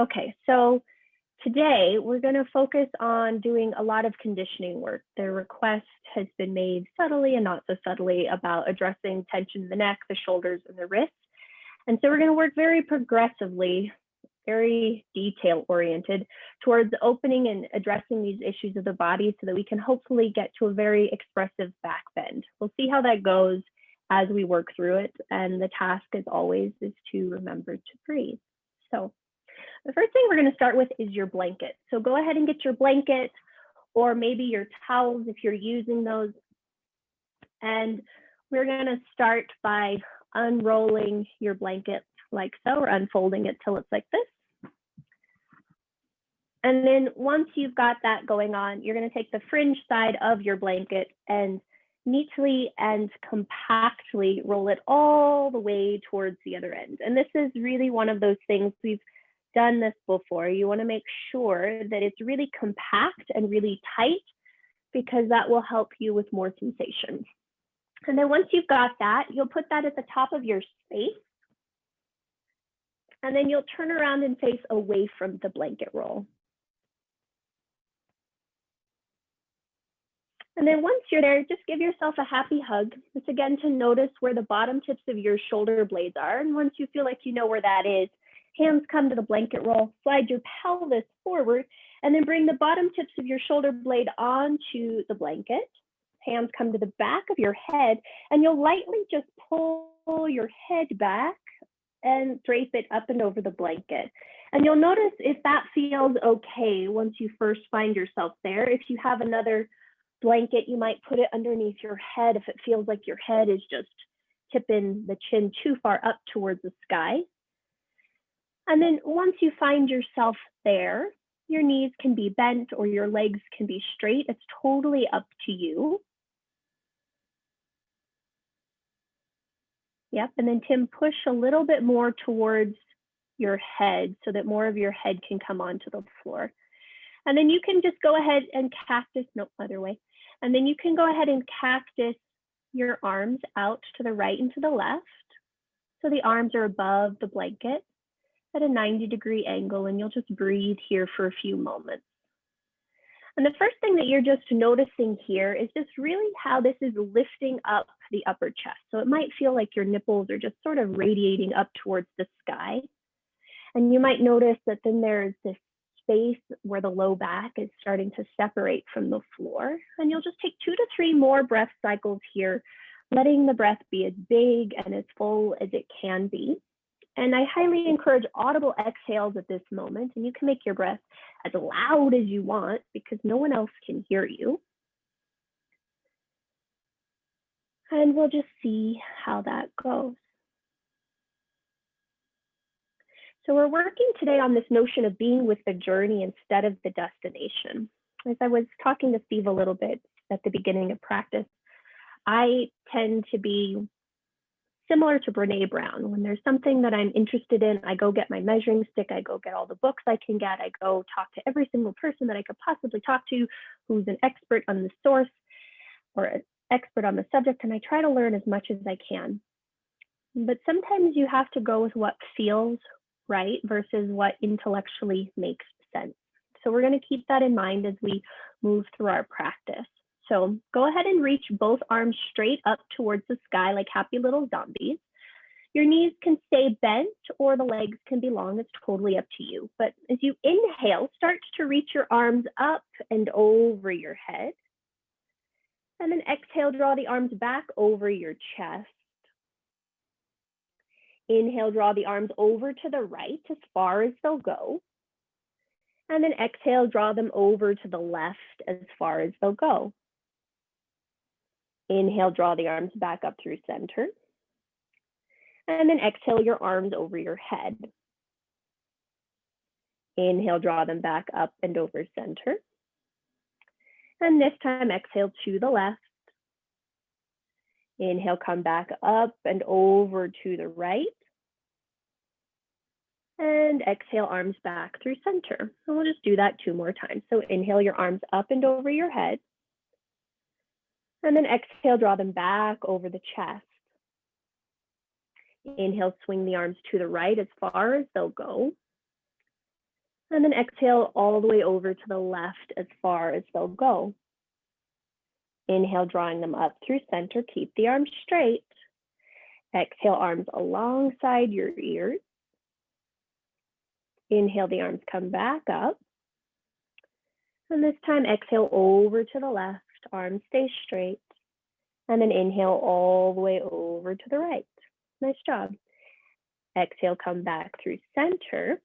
Okay, so today we're going to focus on doing a lot of conditioning work. The request has been made subtly and not so subtly about addressing tension in the neck, the shoulders, and the wrists. And so we're going to work very progressively, very detail oriented towards opening and addressing these issues of the body so that we can hopefully get to a very expressive back bend. We'll see how that goes as we work through it. And the task, as always, is to remember to breathe. So the first thing we're going to start with is your blanket. So go ahead and get your blanket or maybe your towels if you're using those. And we're going to start by unrolling your blanket like so, or unfolding it till it's like this. And then once you've got that going on, you're going to take the fringe side of your blanket and neatly and compactly roll it all the way towards the other end. And this is really one of those things, we've done this before. You want to make sure that it's really compact and really tight because that will help you with more sensation. And then once you've got that, you'll put that at the top of your space. And then you'll turn around and face away from the blanket roll. And then once you're there, just give yourself a happy hug. It's again to notice where the bottom tips of your shoulder blades are. And once you feel like you know where that is, hands come to the blanket roll, slide your pelvis forward, and then bring the bottom tips of your shoulder blade onto the blanket. Hands come to the back of your head, and you'll lightly just pull your head back and drape it up and over the blanket. And you'll notice if that feels okay once you first find yourself there. If you have another blanket, you might put it underneath your head if it feels like your head is just tipping the chin too far up towards the sky. And then once you find yourself there, your knees can be bent or your legs can be straight. It's totally up to you. Yep, and then Tim, push a little bit more towards your head so that more of your head can come onto the floor. And then you can just go ahead and cactus, no, other way. And then you can go ahead and cactus your arms out to the right and to the left. So the arms are above the blanket at a 90-degree angle, and you'll just breathe here for a few moments. And the first thing that you're just noticing here is just really how this is lifting up the upper chest. So it might feel like your nipples are just sort of radiating up towards the sky. And you might notice that then there's this space where the low back is starting to separate from the floor. And you'll just take 2 to 3 more breath cycles here, letting the breath be as big and as full as it can be. And I highly encourage audible exhales at this moment, and you can make your breath as loud as you want because no one else can hear you. And we'll just see how that goes. So we're working today on this notion of being with the journey instead of the destination. As I was talking to Steve a little bit at the beginning of practice, I tend to be similar to Brene Brown. When there's something that I'm interested in, I go get my measuring stick, I go get all the books I can get, I go talk to every single person that I could possibly talk to who's an expert on the source or an expert on the subject, and I try to learn as much as I can. But sometimes you have to go with what feels right versus what intellectually makes sense. So we're going to keep that in mind as we move through our practice. So go ahead and reach both arms straight up towards the sky like happy little zombies. Your knees can stay bent or the legs can be long. It's totally up to you. But as you inhale, start to reach your arms up and over your head. And then exhale, draw the arms back over your chest. Inhale, draw the arms over to the right as far as they'll go. And then exhale, draw them over to the left as far as they'll go. Inhale, draw the arms back up through center. And then exhale your arms over your head. Inhale, draw them back up and over center. And this time exhale to the left. Inhale, come back up and over to the right. And exhale, arms back through center. And we'll just do that 2 more times. So inhale your arms up and over your head. And then exhale, draw them back over the chest. Inhale, swing the arms to the right as far as they'll go. And then exhale all the way over to the left as far as they'll go. Inhale, drawing them up through center. Keep the arms straight. Exhale, arms alongside your ears. Inhale, the arms come back up. And this time, exhale over to the left. Arms stay straight. And then inhale all the way over to the right. Nice job. Exhale, come back through center.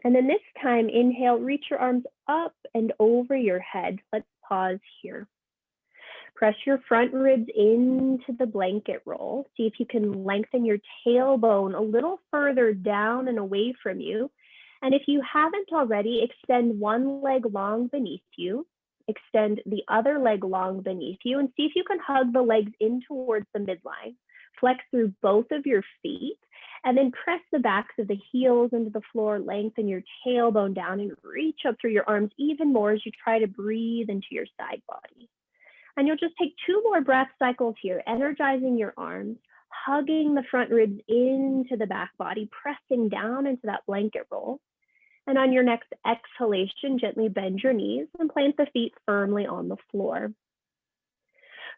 And then this time, inhale, reach your arms up and over your head. Let's pause here. Press your front ribs into the blanket roll. See if you can lengthen your tailbone a little further down and away from you. And if you haven't already, extend one leg long beneath you. Extend the other leg long beneath you and see if you can hug the legs in towards the midline. Flex through both of your feet and then press the backs of the heels into the floor, lengthen your tailbone down and reach up through your arms even more as you try to breathe into your side body. And you'll just take 2 more breath cycles here, energizing your arms, hugging the front ribs into the back body, pressing down into that blanket roll. And on your next exhalation, gently bend your knees and plant the feet firmly on the floor.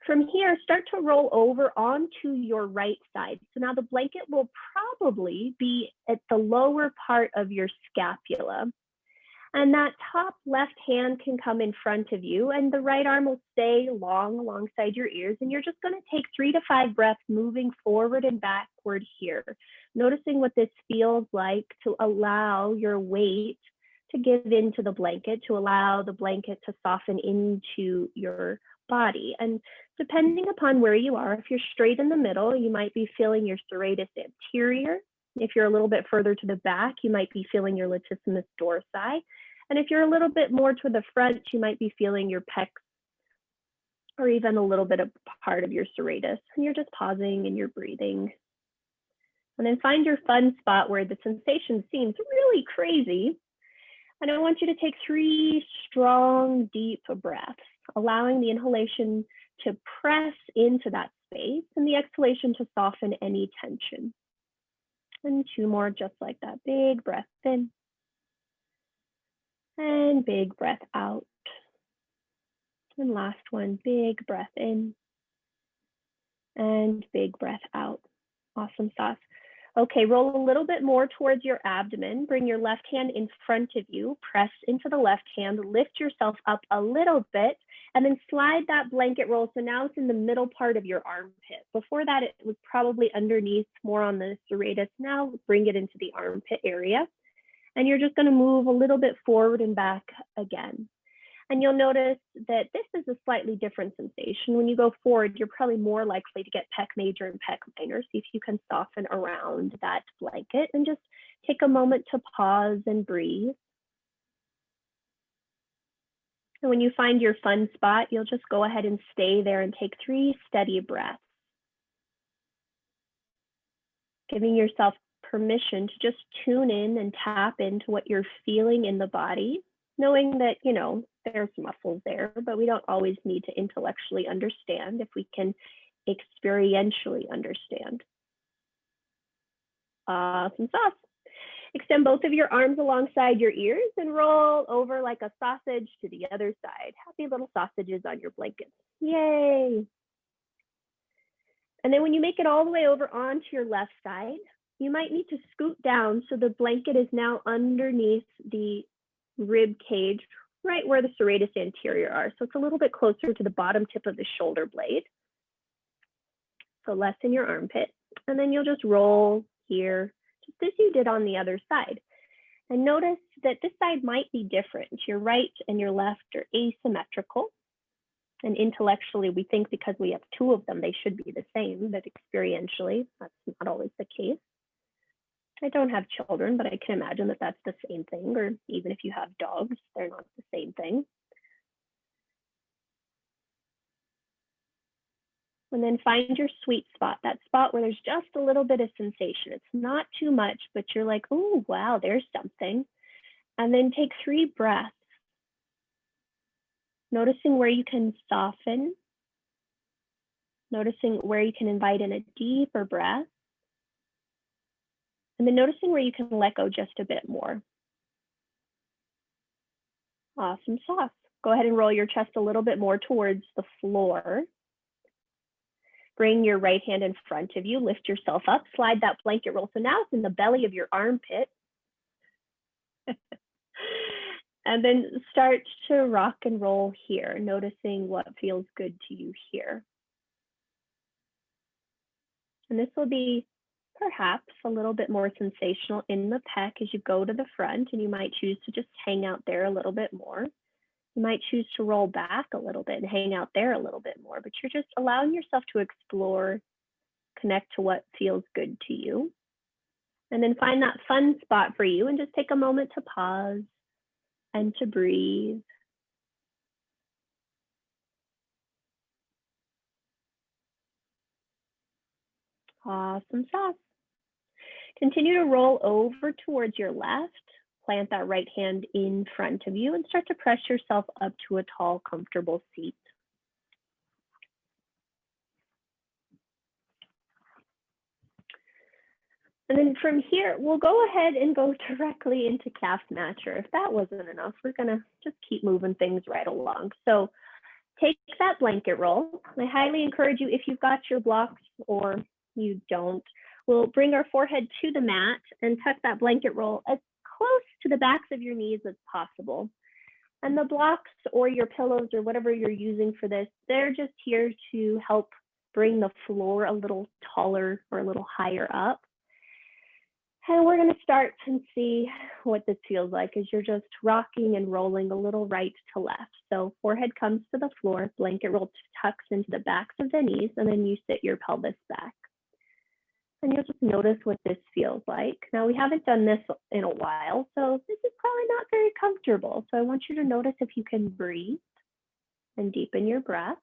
From here, start to roll over onto your right side. So now the blanket will probably be at the lower part of your scapula. And that top left hand can come in front of you and the right arm will stay long alongside your ears. And you're just going to take 3 to 5 breaths moving forward and backward here. Noticing what this feels like to allow your weight to give into the blanket, to allow the blanket to soften into your body. And depending upon where you are, if you're straight in the middle, you might be feeling your serratus anterior. If you're a little bit further to the back, you might be feeling your latissimus dorsi. And if you're a little bit more to the front, you might be feeling your pecs or even a little bit of part of your serratus. And you're just pausing and you're breathing. And then find your fun spot where the sensation seems really crazy. And I want you to take 3 strong, deep breaths, allowing the inhalation to press into that space and the exhalation to soften any tension. And 2 more just like that. Big breath in. And big breath out. And last one, big breath in. And big breath out. Awesome sauce. Okay, roll a little bit more towards your abdomen. Bring your left hand in front of you. Press into the left hand. Lift yourself up a little bit. And then slide that blanket roll. So now it's in the middle part of your armpit. Before that, it was probably underneath, more on the serratus. Now bring it into the armpit area. And you're just going to move a little bit forward and back again. And you'll notice that this is a slightly different sensation. When you go forward, you're probably more likely to get pec major and pec minor. See if you can soften around that blanket and just take a moment to pause and breathe. And when you find your fun spot, you'll just go ahead and stay there and take 3 steady breaths. Giving yourself permission to just tune in and tap into what you're feeling in the body, knowing that, you know, there's muscles there, but we don't always need to intellectually understand if we can experientially understand. Awesome sauce. Extend both of your arms alongside your ears and roll over like a sausage to the other side. Happy little sausages on your blanket. Yay. And then when you make it all the way over onto your left side, you might need to scoot down so the blanket is now underneath the rib cage, right where the serratus anterior are. So it's a little bit closer to the bottom tip of the shoulder blade. So less in your armpit. And then you'll just roll here, just as you did on the other side. And notice that this side might be different. Your right and your left are asymmetrical. And intellectually, we think because we have 2 of them, they should be the same, but experientially, that's not always the case. I don't have children, but I can imagine that that's the same thing, or even if you have dogs, they're not the same thing. And then find your sweet spot, that spot where there's just a little bit of sensation. It's not too much, but you're like, oh, wow, there's something. And then take 3 breaths, noticing where you can soften, noticing where you can invite in a deeper breath, and then noticing where you can let go just a bit more. Awesome sauce. Go ahead and roll your chest a little bit more towards the floor. Bring your right hand in front of you, lift yourself up, slide that blanket roll. So now it's in the belly of your armpit. And then start to rock and roll here, noticing what feels good to you here. And this will be perhaps a little bit more sensational in the pec as you go to the front, and you might choose to just hang out there a little bit more. You might choose to roll back a little bit and hang out there a little bit more, but you're just allowing yourself to explore, connect to what feels good to you. And then find that fun spot for you and just take a moment to pause and to breathe. Awesome sauce. Continue to roll over towards your left. Plant that right hand in front of you and start to press yourself up to a tall, comfortable seat. And then from here, we'll go ahead and go directly into calf snatcher. If that wasn't enough, we're gonna just keep moving things right along. So take that blanket roll. I highly encourage you, if you've got your blocks or you don't, we'll bring our forehead to the mat and tuck that blanket roll as close to the backs of your knees as possible. And the blocks or your pillows or whatever you're using for this, they're just here to help bring the floor a little taller or a little higher up. And we're going to start and see what this feels like as you're just rocking and rolling a little right to left. So forehead comes to the floor, blanket roll tucks into the backs of the knees, and then you sit your pelvis back. And you'll just notice what this feels like. Now, we haven't done this in a while, so this is probably not very comfortable. So I want you to notice if you can breathe and deepen your breath.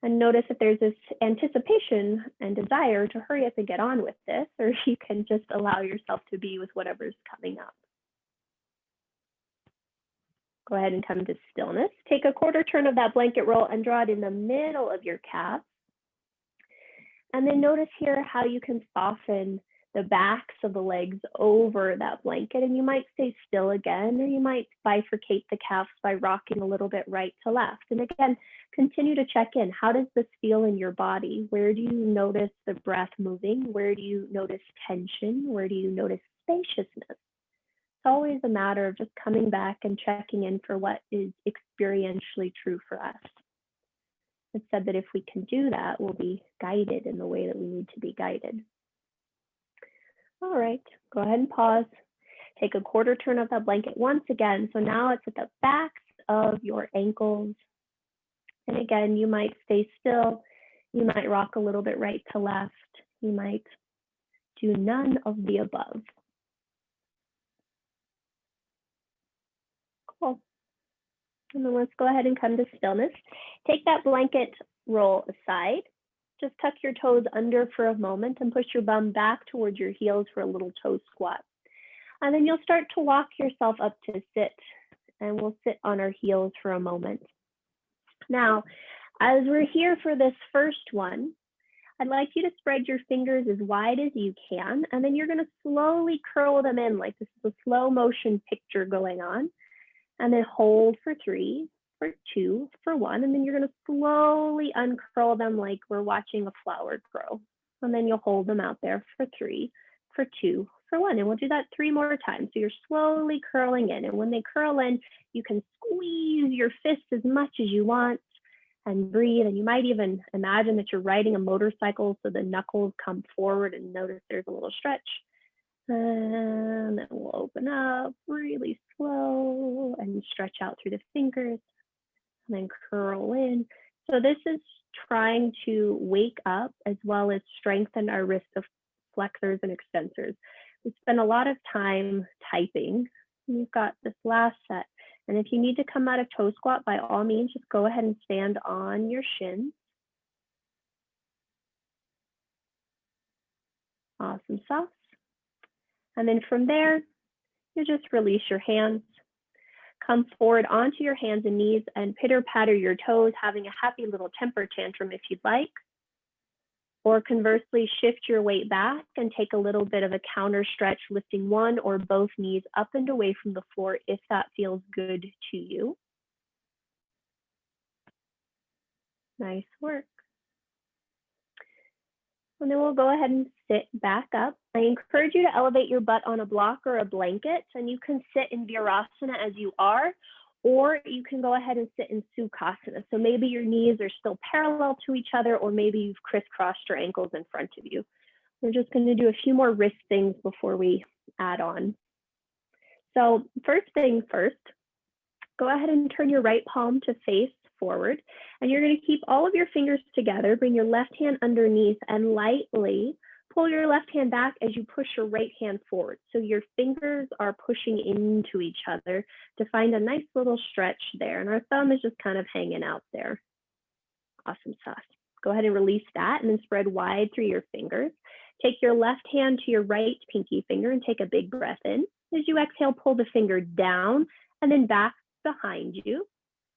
And notice if there's this anticipation and desire to hurry up and get on with this, or if you can just allow yourself to be with whatever's coming up. Go ahead and come to stillness. Take a quarter turn of that blanket roll and draw it in the middle of your calf. And then notice here how you can soften the backs of the legs over that blanket, and you might stay still again, or you might bifurcate the calves by rocking a little bit right to left. And again, continue to check in. How does this feel in your body? Where do you notice the breath moving? Where do you notice tension? Where do you notice spaciousness? It's always a matter of just coming back and checking in for what is experientially true for us. It's said that if we can do that, we'll be guided in the way that we need to be guided. All right, go ahead and pause. Take a quarter turn of that blanket once again. So now it's at the backs of your ankles. And again, you might stay still. You might rock a little bit right to left. You might do none of the above. Cool. And then let's go ahead and come to stillness. Take that blanket roll aside. Just tuck your toes under for a moment and push your bum back towards your heels for a little toe squat. And then you'll start to walk yourself up to sit, and we'll sit on our heels for a moment. Now, as we're here for this first one, I'd like you to spread your fingers as wide as you can, and then you're going to slowly curl them in like this is a slow motion picture going on. And then hold for 3, for 2, for 1, and then you're going to slowly uncurl them like we're watching a flower grow. And then you'll hold them out there for 3, for 2, for 1, and we'll do that 3 more times. So you're slowly curling in, and when they curl in, you can squeeze your fists as much as you want and breathe. And you might even imagine that you're riding a motorcycle, so the knuckles come forward, and notice there's a little stretch. And then we'll open up really slow and stretch out through the fingers and then curl in. So this is trying to wake up as well as strengthen our wrist flexors and extensors. We spend a lot of time typing. You've got this last set. And if you need to come out of toe squat, by all means, just go ahead and stand on your shins. Awesome sauce. And then from there, you just release your hands. Come forward onto your hands and knees and pitter patter your toes, having a happy little temper tantrum if you'd like. Or conversely, shift your weight back and take a little bit of a counter stretch, lifting one or both knees up and away from the floor if that feels good to you. Nice work. And then we'll go ahead and sit back up. I encourage you to elevate your butt on a block or a blanket, and you can sit in Virasana as you are, or you can go ahead and sit in Sukhasana. So maybe your knees are still parallel to each other, or maybe you've crisscrossed your ankles in front of you. We're just going to do a few more wrist things before we add on. So first thing first, go ahead and turn your right palm to face forward, and you're going to keep all of your fingers together. Bring your left hand underneath and lightly pull your left hand back as you push your right hand forward. So your fingers are pushing into each other to find a nice little stretch there, and our thumb is just kind of hanging out there. Awesome sauce. Go ahead and release that and then spread wide through your fingers. Take your left hand to your right pinky finger and take a big breath in. As you exhale, pull the finger down and then back behind you.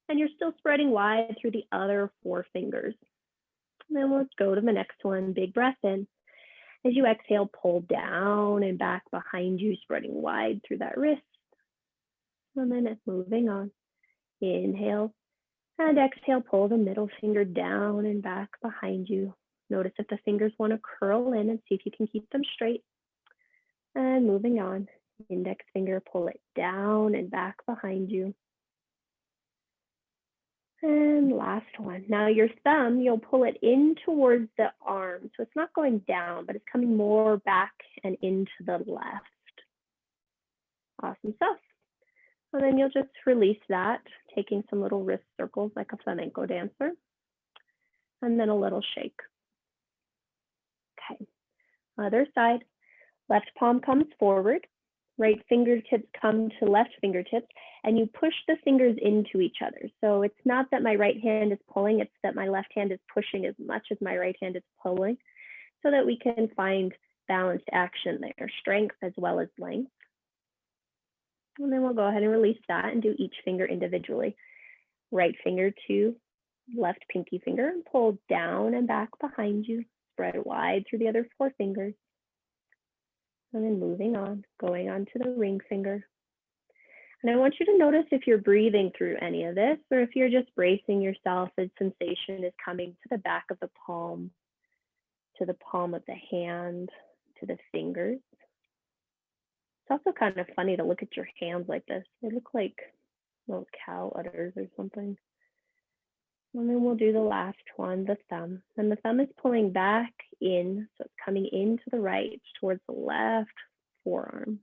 And you're still spreading wide through the other 4 fingers. And then let's go to the next one. Big breath in. As you exhale, pull down and back behind you, spreading wide through that wrist. And then moving on. Inhale and exhale, pull the middle finger down and back behind you. Notice if the fingers want to curl in and see if you can keep them straight. And moving on. Index finger, pull it down and back behind you. And last one. Now your thumb, you'll pull it in towards the arm. So it's not going down, but it's coming more back and into the left. Awesome stuff. And then you'll just release that, taking some little wrist circles like a flamenco dancer. And then a little shake. Okay. Other side. Left palm comes forward. Right fingertips come to left fingertips, and you push the fingers into each other. So it's not that my right hand is pulling, it's that my left hand is pushing as much as my right hand is pulling, so that we can find balanced action there, strength as well as length. And then we'll go ahead and release that and do each finger individually. Right finger to left pinky finger, and pull down and back behind you, spread wide through the other 4 fingers. And then moving on, going on to the ring finger. And I want you to notice if you're breathing through any of this, or if you're just bracing yourself as sensation is coming to the back of the palm, to the palm of the hand, to the fingers. It's also kind of funny to look at your hands like this. They look like little cow udders or something. And then we'll do the last one, the thumb. And the thumb is pulling back in, so it's coming into the right towards the left forearm.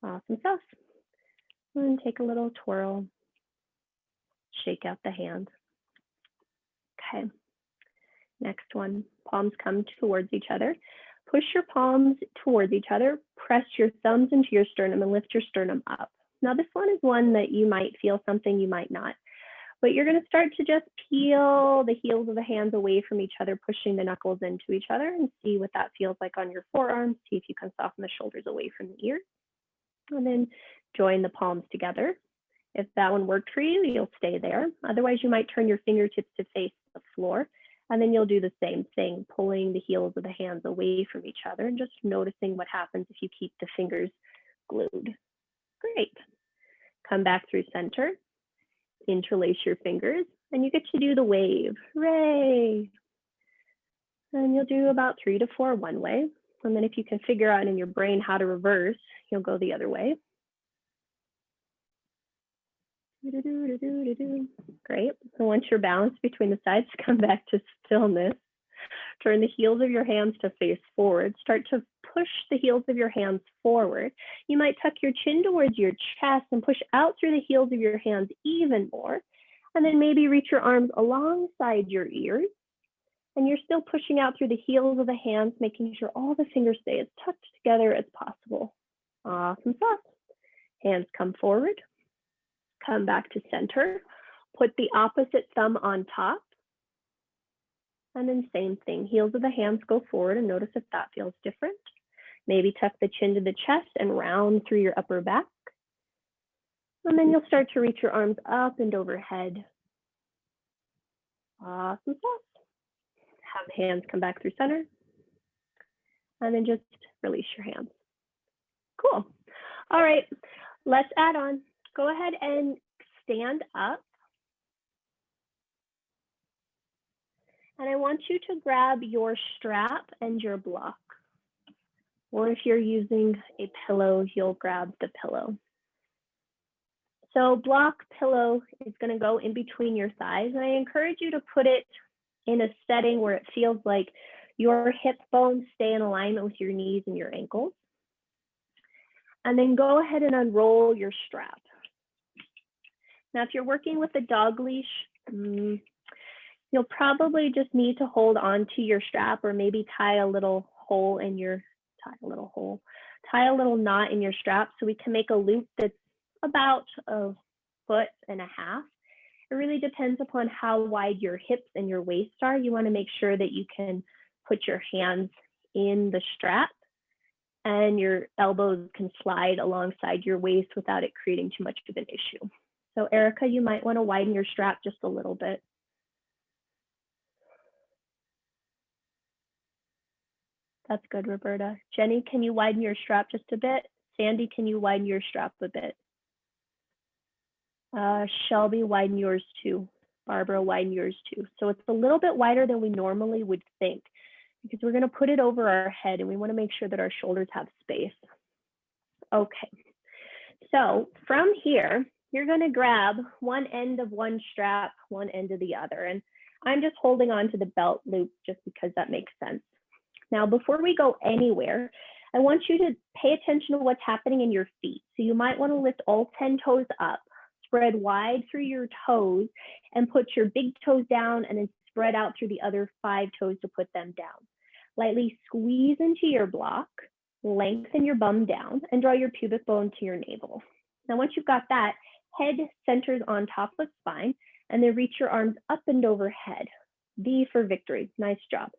Awesome stuff. And take a little twirl, shake out the hand. Okay, next one, palms come towards each other. Push your palms towards each other, press your thumbs into your sternum and lift your sternum up. Now this one is one that you might feel something, you might not. But you're going to start to just peel the heels of the hands away from each other, pushing the knuckles into each other, and see what that feels like on your forearms. See if you can soften the shoulders away from the ears. And then join the palms together. If that one worked for you, you'll stay there. Otherwise, you might turn your fingertips to face the floor. And then you'll do the same thing, pulling the heels of the hands away from each other and just noticing what happens if you keep the fingers glued. Great. Come back through center. Interlace your fingers, and you get to do the wave. Hooray! And you'll do about 3 to 4 one way. And then if you can figure out in your brain how to reverse, you'll go the other way. Great. So once you're balanced between the sides, come back to stillness. Turn the heels of your hands to face forward. Start to push the heels of your hands forward. You might tuck your chin towards your chest and push out through the heels of your hands even more. And then maybe reach your arms alongside your ears. And you're still pushing out through the heels of the hands, making sure all the fingers stay as tucked together as possible. Awesome stuff. Hands come forward. Come back to center. Put the opposite thumb on top. And then same thing, heels of the hands go forward and notice if that feels different. Maybe tuck the chin to the chest and round through your upper back. And then you'll start to reach your arms up and overhead. Awesome stuff. Have hands come back through center. And then just release your hands. Cool. All right, let's add on. Go ahead and stand up. And I want you to grab your strap and your block. Or if you're using a pillow, you'll grab the pillow. So block pillow is going to go in between your thighs. And I encourage you to put it in a setting where it feels like your hip bones stay in alignment with your knees and your ankles. And then go ahead and unroll your strap. Now, if you're working with a dog leash, you'll probably just need to hold on to your strap or maybe tie a little knot in your strap so we can make a loop that's about 1.5 feet. It really depends upon how wide your hips and your waist are. You want to make sure that you can put your hands in the strap and your elbows can slide alongside your waist without it creating too much of an issue. So Erica, you might want to widen your strap just a little bit. That's good, Roberta. Jenny, can you widen your strap just a bit? Sandy, can you widen your strap a bit? Shelby, widen yours too. Barbara, widen yours too. So it's a little bit wider than we normally would think because we're going to put it over our head and we want to make sure that our shoulders have space. Okay, so from here, you're going to grab one end of one strap, one end of the other. And I'm just holding on to the belt loop just because that makes sense. Now, before we go anywhere, I want you to pay attention to what's happening in your feet. So you might want to lift all 10 toes up, spread wide through your toes, and put your big toes down and then spread out through the other 5 toes to put them down. Lightly squeeze into your block, lengthen your bum down, and draw your pubic bone to your navel. Now, once you've got that, head centers on top of spine, and then reach your arms up and overhead. V for victory. Nice job.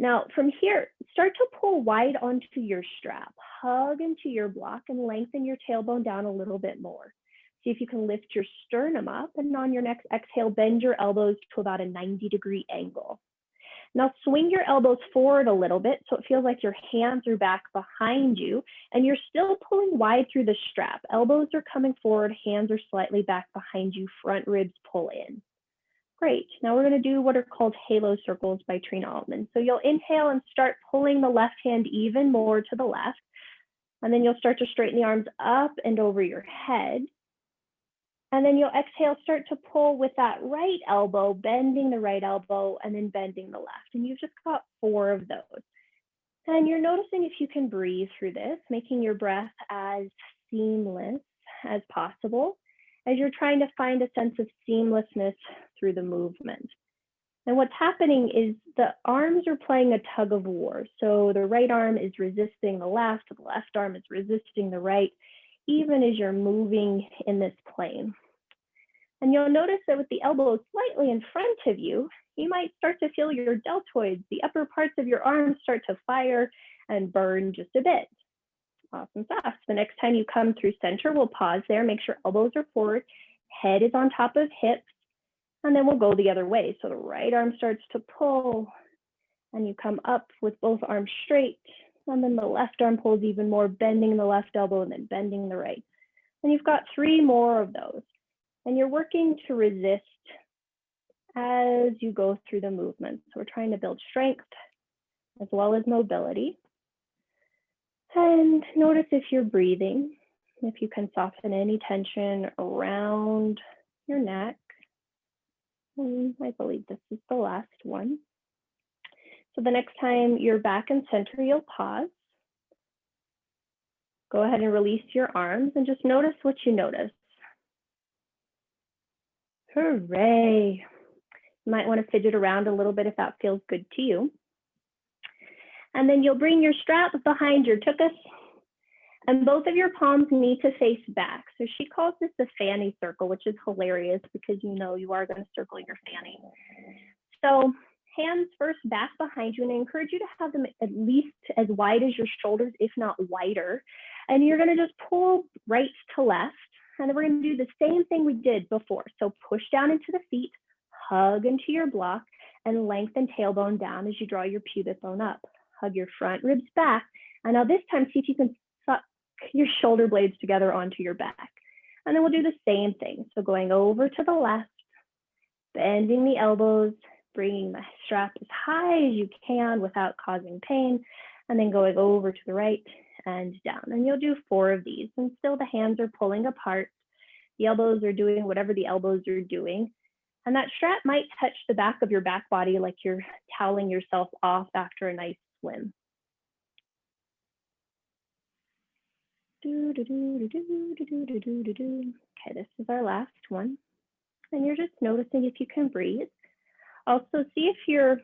Now, from here, start to pull wide onto your strap, hug into your block, and lengthen your tailbone down a little bit more. See if you can lift your sternum up, and on your next exhale, bend your elbows to about a 90-degree angle. Now, swing your elbows forward a little bit so it feels like your hands are back behind you, and you're still pulling wide through the strap. Elbows are coming forward, hands are slightly back behind you, front ribs pull in. Great. Now we're going to do what are called halo circles by Trina Altman. So you'll inhale and start pulling the left hand even more to the left. And then you'll start to straighten the arms up and over your head. And then you'll exhale, start to pull with that right elbow, bending the right elbow and then bending the left. And you've just got 4 of those. And you're noticing if you can breathe through this, making your breath as seamless as possible as you're trying to find a sense of seamlessness through the movement. And what's happening is the arms are playing a tug of war. So the right arm is resisting the left arm is resisting the right, even as you're moving in this plane. And you'll notice that with the elbows slightly in front of you, you might start to feel your deltoids, the upper parts of your arms start to fire and burn just a bit. Awesome sauce. The next time you come through center, we'll pause there, make sure elbows are forward, head is on top of hips, and then we'll go the other way. So the right arm starts to pull, and you come up with both arms straight, and then the left arm pulls even more, bending the left elbow and then bending the right. And you've got 3 more of those. And you're working to resist as you go through the movement. So we're trying to build strength as well as mobility. And notice if you're breathing, if you can soften any tension around your neck. And I believe this is the last one. So the next time you're back in center, you'll pause. Go ahead and release your arms and just notice what you notice. Hooray. You might want to fidget around a little bit if that feels good to you. And then you'll bring your strap behind your tuchus, and both of your palms need to face back. So she calls this the fanny circle, which is hilarious because you know you are going to circle your fanny. So hands first back behind you, and I encourage you to have them at least as wide as your shoulders, if not wider. And you're going to just pull right to left, and then we're going to do the same thing we did before. So push down into the feet, hug into your block, and lengthen tailbone down as you draw your pubic bone up. Hug your front ribs back. And now this time, see if you can suck your shoulder blades together onto your back. And then we'll do the same thing. So going over to the left, bending the elbows, bringing the strap as high as you can without causing pain, and then going over to the right and down. And you'll do 4 of these, and still the hands are pulling apart. The elbows are doing whatever the elbows are doing. And that strap might touch the back of your back body like you're toweling yourself off after a nice swim. Okay, this is our last one. And you're just noticing if you can breathe. Also, see if you're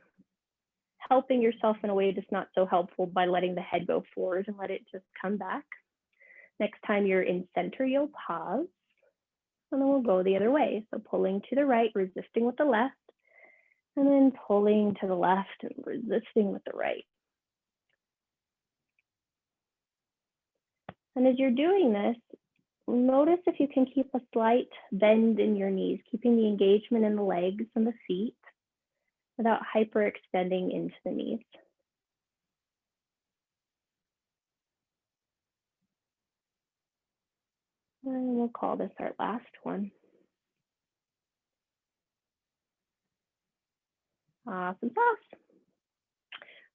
helping yourself in a way that's not so helpful by letting the head go forward and let it just come back. Next time you're in center, you'll pause. And then we'll go the other way. So pulling to the right, resisting with the left, and then pulling to the left and resisting with the right. And as you're doing this, notice if you can keep a slight bend in your knees, keeping the engagement in the legs and the feet without hyperextending into the knees. And we'll call this our last one. Awesome sauce.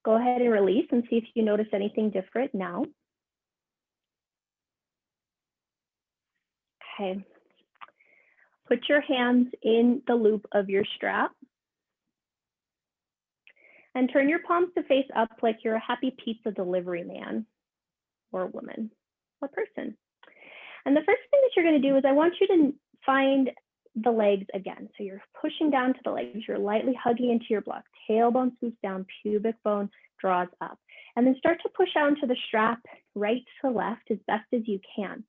Go ahead and release and see if you notice anything different now. Okay. Put your hands in the loop of your strap and turn your palms to face up like you're a happy pizza delivery man or woman or person. And the first thing that you're going to do is I want you to find the legs again. So you're pushing down to the legs, you're lightly hugging into your block, tailbone swoops down, pubic bone draws up, and then start to push out into the strap right to left as best as you can.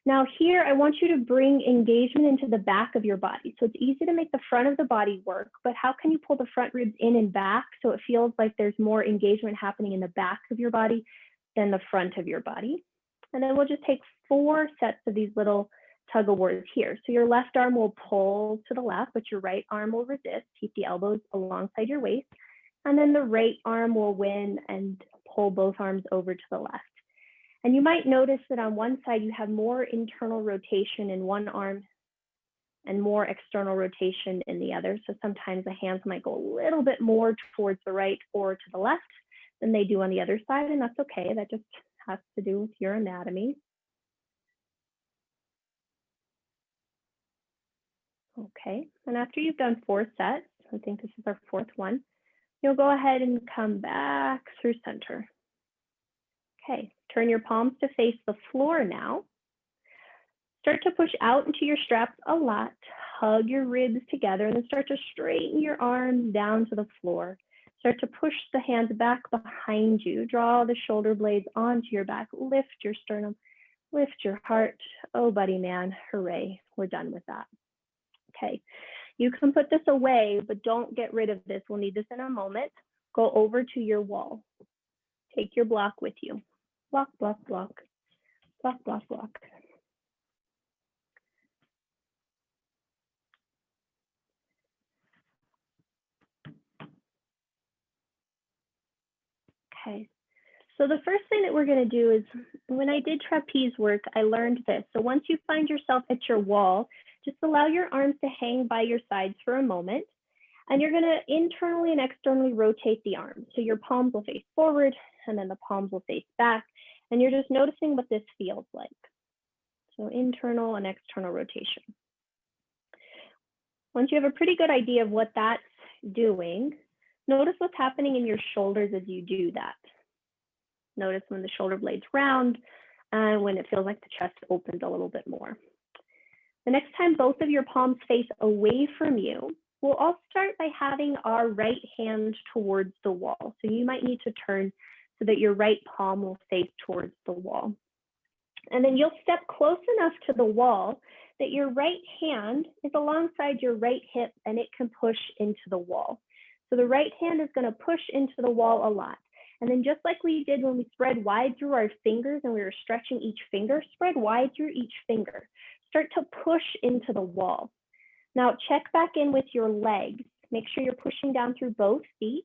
Now here, I want you to bring engagement into the back of your body. So it's easy to make the front of the body work, but how can you pull the front ribs in and back so it feels like there's more engagement happening in the back of your body than the front of your body? And then we'll just take 4 sets of these little tug of wars here. So your left arm will pull to the left, but your right arm will resist. Keep the elbows alongside your waist. And then the right arm will win and pull both arms over to the left. And you might notice that on one side, you have more internal rotation in one arm and more external rotation in the other. So sometimes the hands might go a little bit more towards the right or to the left than they do on the other side, and that's okay. That just has to do with your anatomy. Okay, and after you've done 4 sets, I think this is our 4th one, you'll go ahead and come back through center. Okay, turn your palms to face the floor now. Start to push out into your straps a lot, hug your ribs together, and then start to straighten your arms down to the floor. Start to push the hands back behind you, draw the shoulder blades onto your back, lift your sternum, lift your heart. Oh, buddy man, hooray, we're done with that. Okay, you can put this away, but don't get rid of this. We'll need this in a moment. Go over to your wall. Take your block with you. Block, block, block, block, block, block. Okay, so the first thing that we're going to do is, when I did trapeze work, I learned this. So once you find yourself at your wall, just allow your arms to hang by your sides for a moment. And you're going to internally and externally rotate the arms. So your palms will face forward and then the palms will face back. And you're just noticing what this feels like. So internal and external rotation. Once you have a pretty good idea of what that's doing, notice what's happening in your shoulders as you do that. Notice when the shoulder blades round and when it feels like the chest opens a little bit more. The next time both of your palms face away from you, we'll all start by having our right hand towards the wall. So you might need to turn so that your right palm will face towards the wall. And then you'll step close enough to the wall that your right hand is alongside your right hip and it can push into the wall. So the right hand is going to push into the wall a lot. And then just like we did when we spread wide through our fingers and we were stretching each finger, spread wide through each finger. Start to push into the wall. Now check back in with your legs. Make sure you're pushing down through both feet,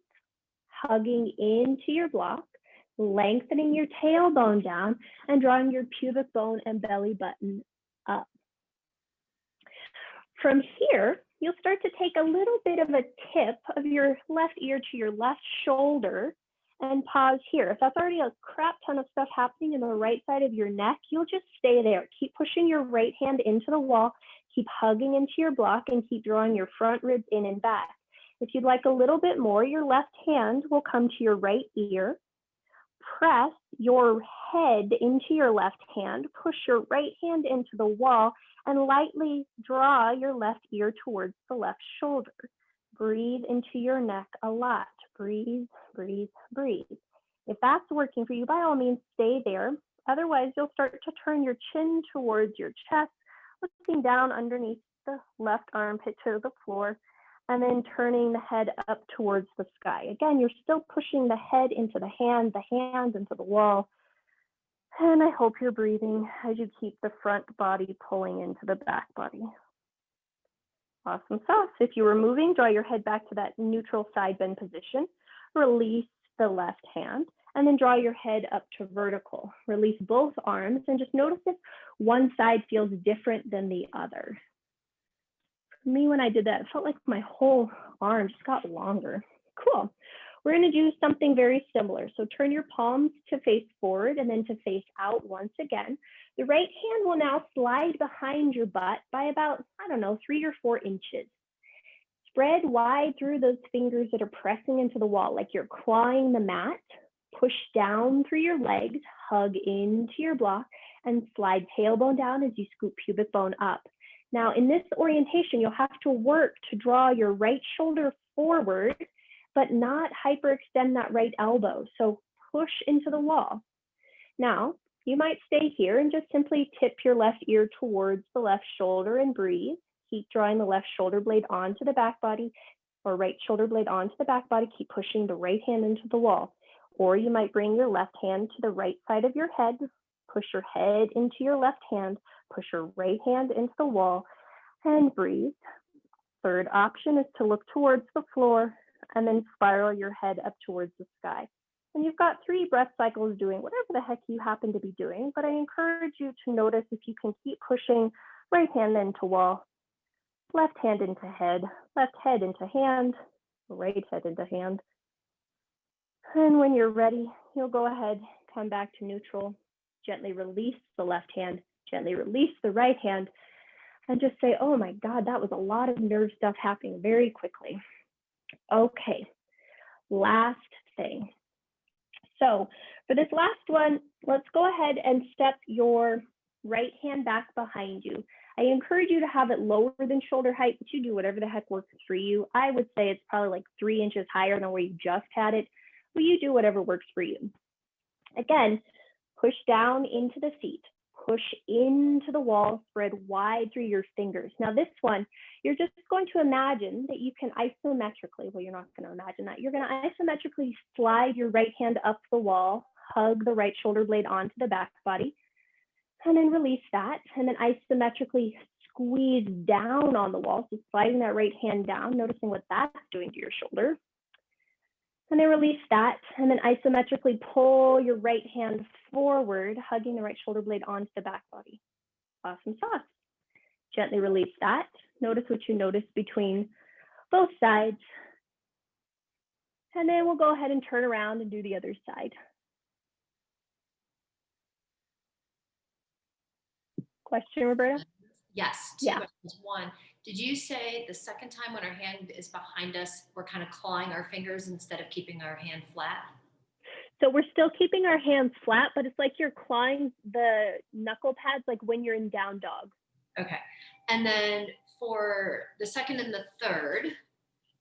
hugging into your block, lengthening your tailbone down, and drawing your pubic bone and belly button up. From here, you'll start to take a little bit of a tip of your left ear to your left shoulder and pause here. If that's already a crap ton of stuff happening in the right side of your neck, you'll just stay there. Keep pushing your right hand into the wall, keep hugging into your block, and keep drawing your front ribs in and back. If you'd like a little bit more, your left hand will come to your right ear. Press your head into your left hand, push your right hand into the wall, and lightly draw your left ear towards the left shoulder. Breathe into your neck a lot. Breathe, breathe, breathe. If that's working for you, by all means, stay there. Otherwise, you'll start to turn your chin towards your chest, looking down underneath the left armpit to the floor, and then turning the head up towards the sky. Again, you're still pushing the head into the hand into the wall. And I hope you're breathing as you keep the front body pulling into the back body. Awesome sauce. If you were moving, draw your head back to that neutral side bend position. Release the left hand, and then draw your head up to vertical. Release both arms, and just notice if one side feels different than the other. For me, when I did that, it felt like my whole arm just got longer. Cool. We're going to do something very similar. So turn your palms to face forward and then to face out once again. The right hand will now slide behind your butt by about, 3 or 4 inches. Spread wide through those fingers that are pressing into the wall, like you're clawing the mat. Push down through your legs, hug into your block, and slide tailbone down as you scoop pubic bone up. Now, in this orientation, you'll have to work to draw your right shoulder forward, but not hyperextend that right elbow. So push into the wall. Now, you might stay here and just simply tip your left ear towards the left shoulder and breathe. Keep drawing the left shoulder blade onto the back body, or right shoulder blade onto the back body. Keep pushing the right hand into the wall. Or you might bring your left hand to the right side of your head, push your head into your left hand, push your right hand into the wall, and breathe. Third option is to look towards the floor and then spiral your head up towards the sky. And you've got 3 breath cycles doing whatever the heck you happen to be doing, but I encourage you to notice if you can keep pushing right hand into wall, left hand into head, left head into hand, right head into hand. And when you're ready, you'll go ahead, come back to neutral, gently release the left hand, gently release the right hand, and just say, oh my God, that was a lot of nerve stuff happening very quickly. Okay, last thing. So for this last one, let's go ahead and step your right hand back behind you. I encourage you to have it lower than shoulder height, but you do whatever the heck works for you. I would say it's probably like 3 inches higher than where you just had it, but you do whatever works for you. Again, push down into the feet, push into the wall, spread wide through your fingers. Now this one, you're just going to imagine that you can isometrically, well, you're not going to imagine that. You're going to isometrically slide your right hand up the wall, hug the right shoulder blade onto the back body, and then release that. And then isometrically squeeze down on the wall. So sliding that right hand down, noticing what that's doing to your shoulder. And then release that, and then isometrically pull your right hand forward, hugging the right shoulder blade onto the back body. Awesome sauce. Gently release that. Notice what you notice between both sides. And then we'll go ahead and turn around and do the other side. Question, Roberta? Yes, 2 questions. One, did you say the second time when our hand is behind us, we're kind of clawing our fingers instead of keeping our hand flat? So we're still keeping our hands flat, but it's like you're clawing the knuckle pads like when you're in down dog. Okay. And then for the second and the third,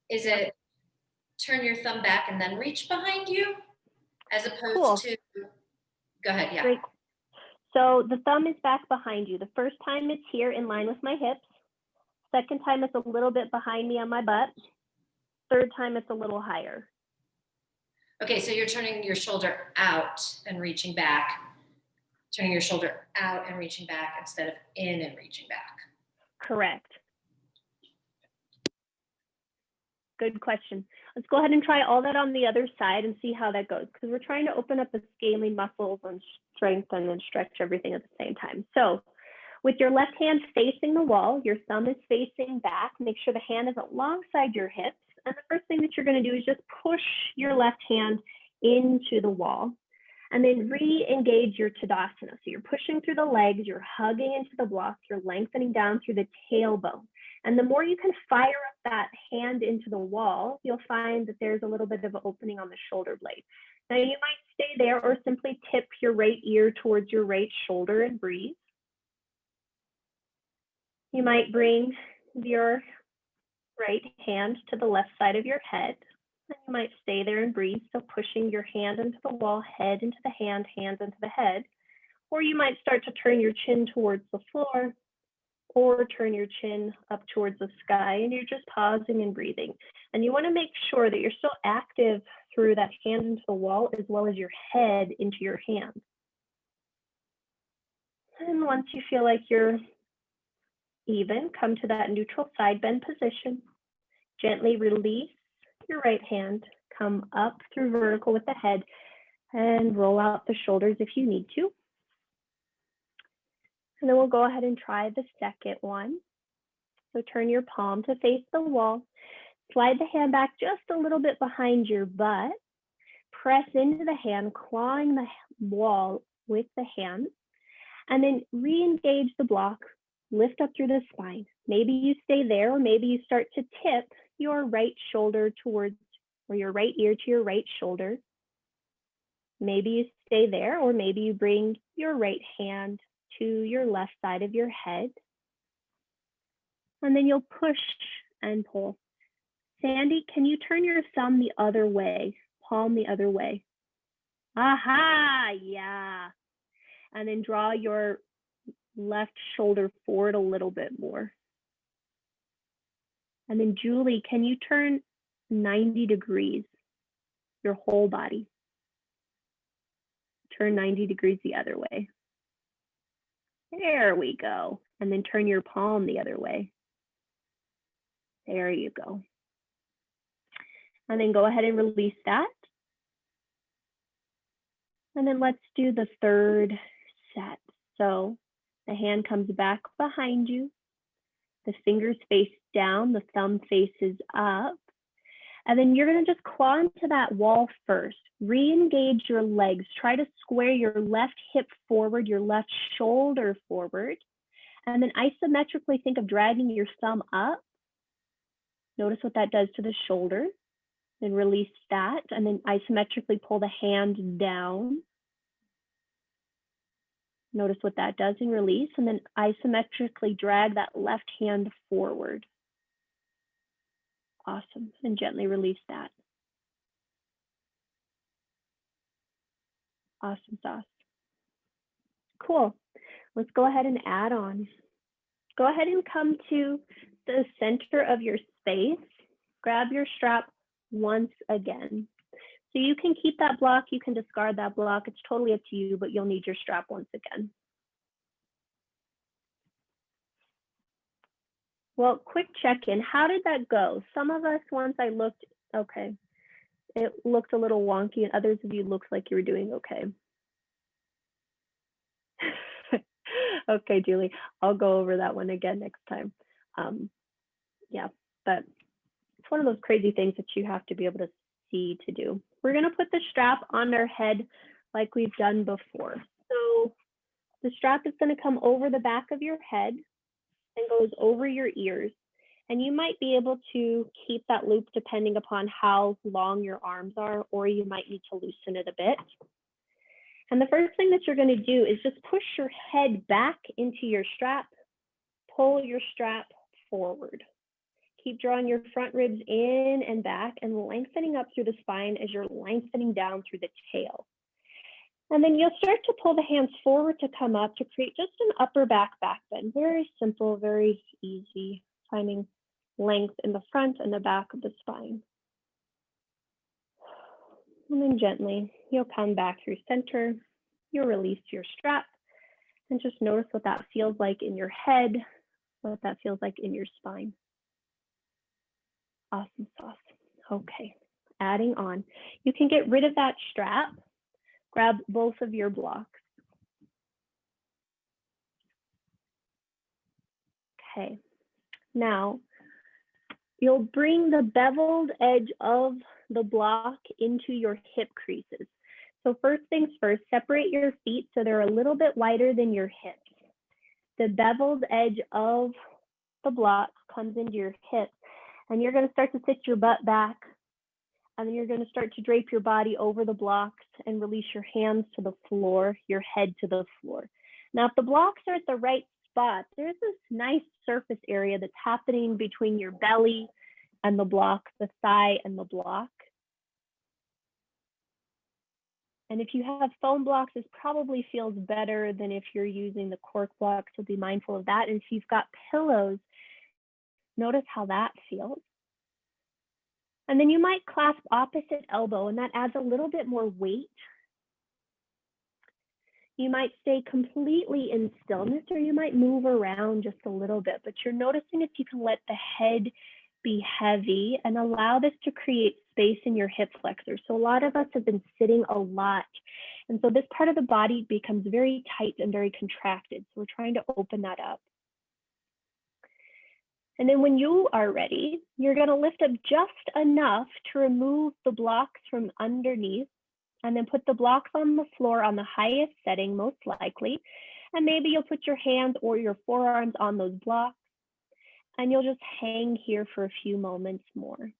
is it turn your thumb back and then reach behind you as opposed to, go ahead, yeah. Great. So the thumb is back behind you. The first time it's here in line with my hips. Second time it's a little bit behind me on my butt. Third time it's a little higher. Okay, so you're turning your shoulder out and reaching back. Turning your shoulder out and reaching back instead of in and reaching back. Correct. Good question. Let's go ahead and try all that on the other side and see how that goes, because we're trying to open up the scaly muscles and strengthen and stretch everything at the same time. So with your left hand facing the wall, your thumb is facing back. Make sure the hand is alongside your hips. And the first thing that you're going to do is just push your left hand into the wall. And then re-engage your Tadasana. So you're pushing through the legs, you're hugging into the block, you're lengthening down through the tailbone. And the more you can fire up that hand into the wall, you'll find that there's a little bit of an opening on the shoulder blade. Now you might stay there or simply tip your right ear towards your right shoulder and breathe. You might bring your right hand to the left side of your head. And you might stay there and breathe, so pushing your hand into the wall, head into the hand, hands into the head. Or you might start to turn your chin towards the floor, or turn your chin up towards the sky, and you're just pausing and breathing. And you want to make sure that you're still active through that hand into the wall, as well as your head into your hand. And once you feel like you're even, come to that neutral side bend position. Gently release your right hand, come up through vertical with the head, and roll out the shoulders if you need to. And then we'll go ahead and try the second one. So turn your palm to face the wall, slide the hand back just a little bit behind your butt, press into the hand, clawing the wall with the hand, and then re-engage the block, lift up through the spine. Maybe you stay there, or maybe you start to tip your right shoulder towards, or your right ear to your right shoulder. Maybe you stay there, or maybe you bring your right hand to your left side of your head. And then you'll push and pull. Sandy, can you turn your thumb the other way, palm the other way? Aha, yeah. And then draw your left shoulder forward a little bit more. And then Julie, can you turn 90 degrees, your whole body? Turn 90 degrees the other way. There we go. And then turn your palm the other way. There you go. And then go ahead and release that. And then let's do the third set. So the hand comes back behind you. The fingers face down, the thumb faces up. And then you're going to just claw into that wall first. Re-engage your legs. Try to square your left hip forward, your left shoulder forward. And then isometrically think of dragging your thumb up. Notice what that does to the shoulder. Then release that. And then isometrically pull the hand down. Notice what that does and release. And then isometrically drag that left hand forward. Awesome. And gently release that. Awesome sauce. Cool. Let's go ahead and add on. Go ahead and come to the center of your space. Grab your strap once again. So you can keep that block, you can discard that block. It's totally up to you, but you'll need your strap once again. Well, quick check-in. How did that go? Some of us, once I looked, okay, it looked a little wonky, and others of you looked like you were doing okay. Okay, Julie, I'll go over that one again next time. Yeah, but it's one of those crazy things that you have to be able to see to do. We're going to put the strap on our head like we've done before. So the strap is going to come over the back of your head and goes over your ears. And you might be able to keep that loop depending upon how long your arms are, or you might need to loosen it a bit. And the first thing that you're going to do is just push your head back into your strap, pull your strap forward. Keep drawing your front ribs in and back and lengthening up through the spine as you're lengthening down through the tail. And then you'll start to pull the hands forward to come up to create just an upper back bend. Very simple, very easy, finding length in the front and the back of the spine. And then gently, you'll come back through center. You'll release your strap and just notice what that feels like in your head, what that feels like in your spine. Awesome sauce. Okay, adding on. You can get rid of that strap. Grab both of your blocks. Okay, now you'll bring the beveled edge of the block into your hip creases. So first things first, separate your feet so they're a little bit wider than your hips. The beveled edge of the block comes into your hips, and you're going to start to sit your butt back, and then you're going to start to drape your body over the blocks and release your hands to the floor, your head to the floor. Now, if the blocks are at the right spot, there's this nice surface area that's happening between your belly and the block, the thigh and the block. And if you have foam blocks, this probably feels better than if you're using the cork blocks, so be mindful of that. And if you've got pillows, notice how that feels. And then you might clasp opposite elbow, and that adds a little bit more weight. You might stay completely in stillness, or you might move around just a little bit, but you're noticing if you can let the head be heavy and allow this to create space in your hip flexors. So a lot of us have been sitting a lot. And so this part of the body becomes very tight and very contracted. So we're trying to open that up. And then when you are ready, you're going to lift up just enough to remove the blocks from underneath, and then put the blocks on the floor on the highest setting, most likely. And maybe you'll put your hands or your forearms on those blocks, and you'll just hang here for a few moments more.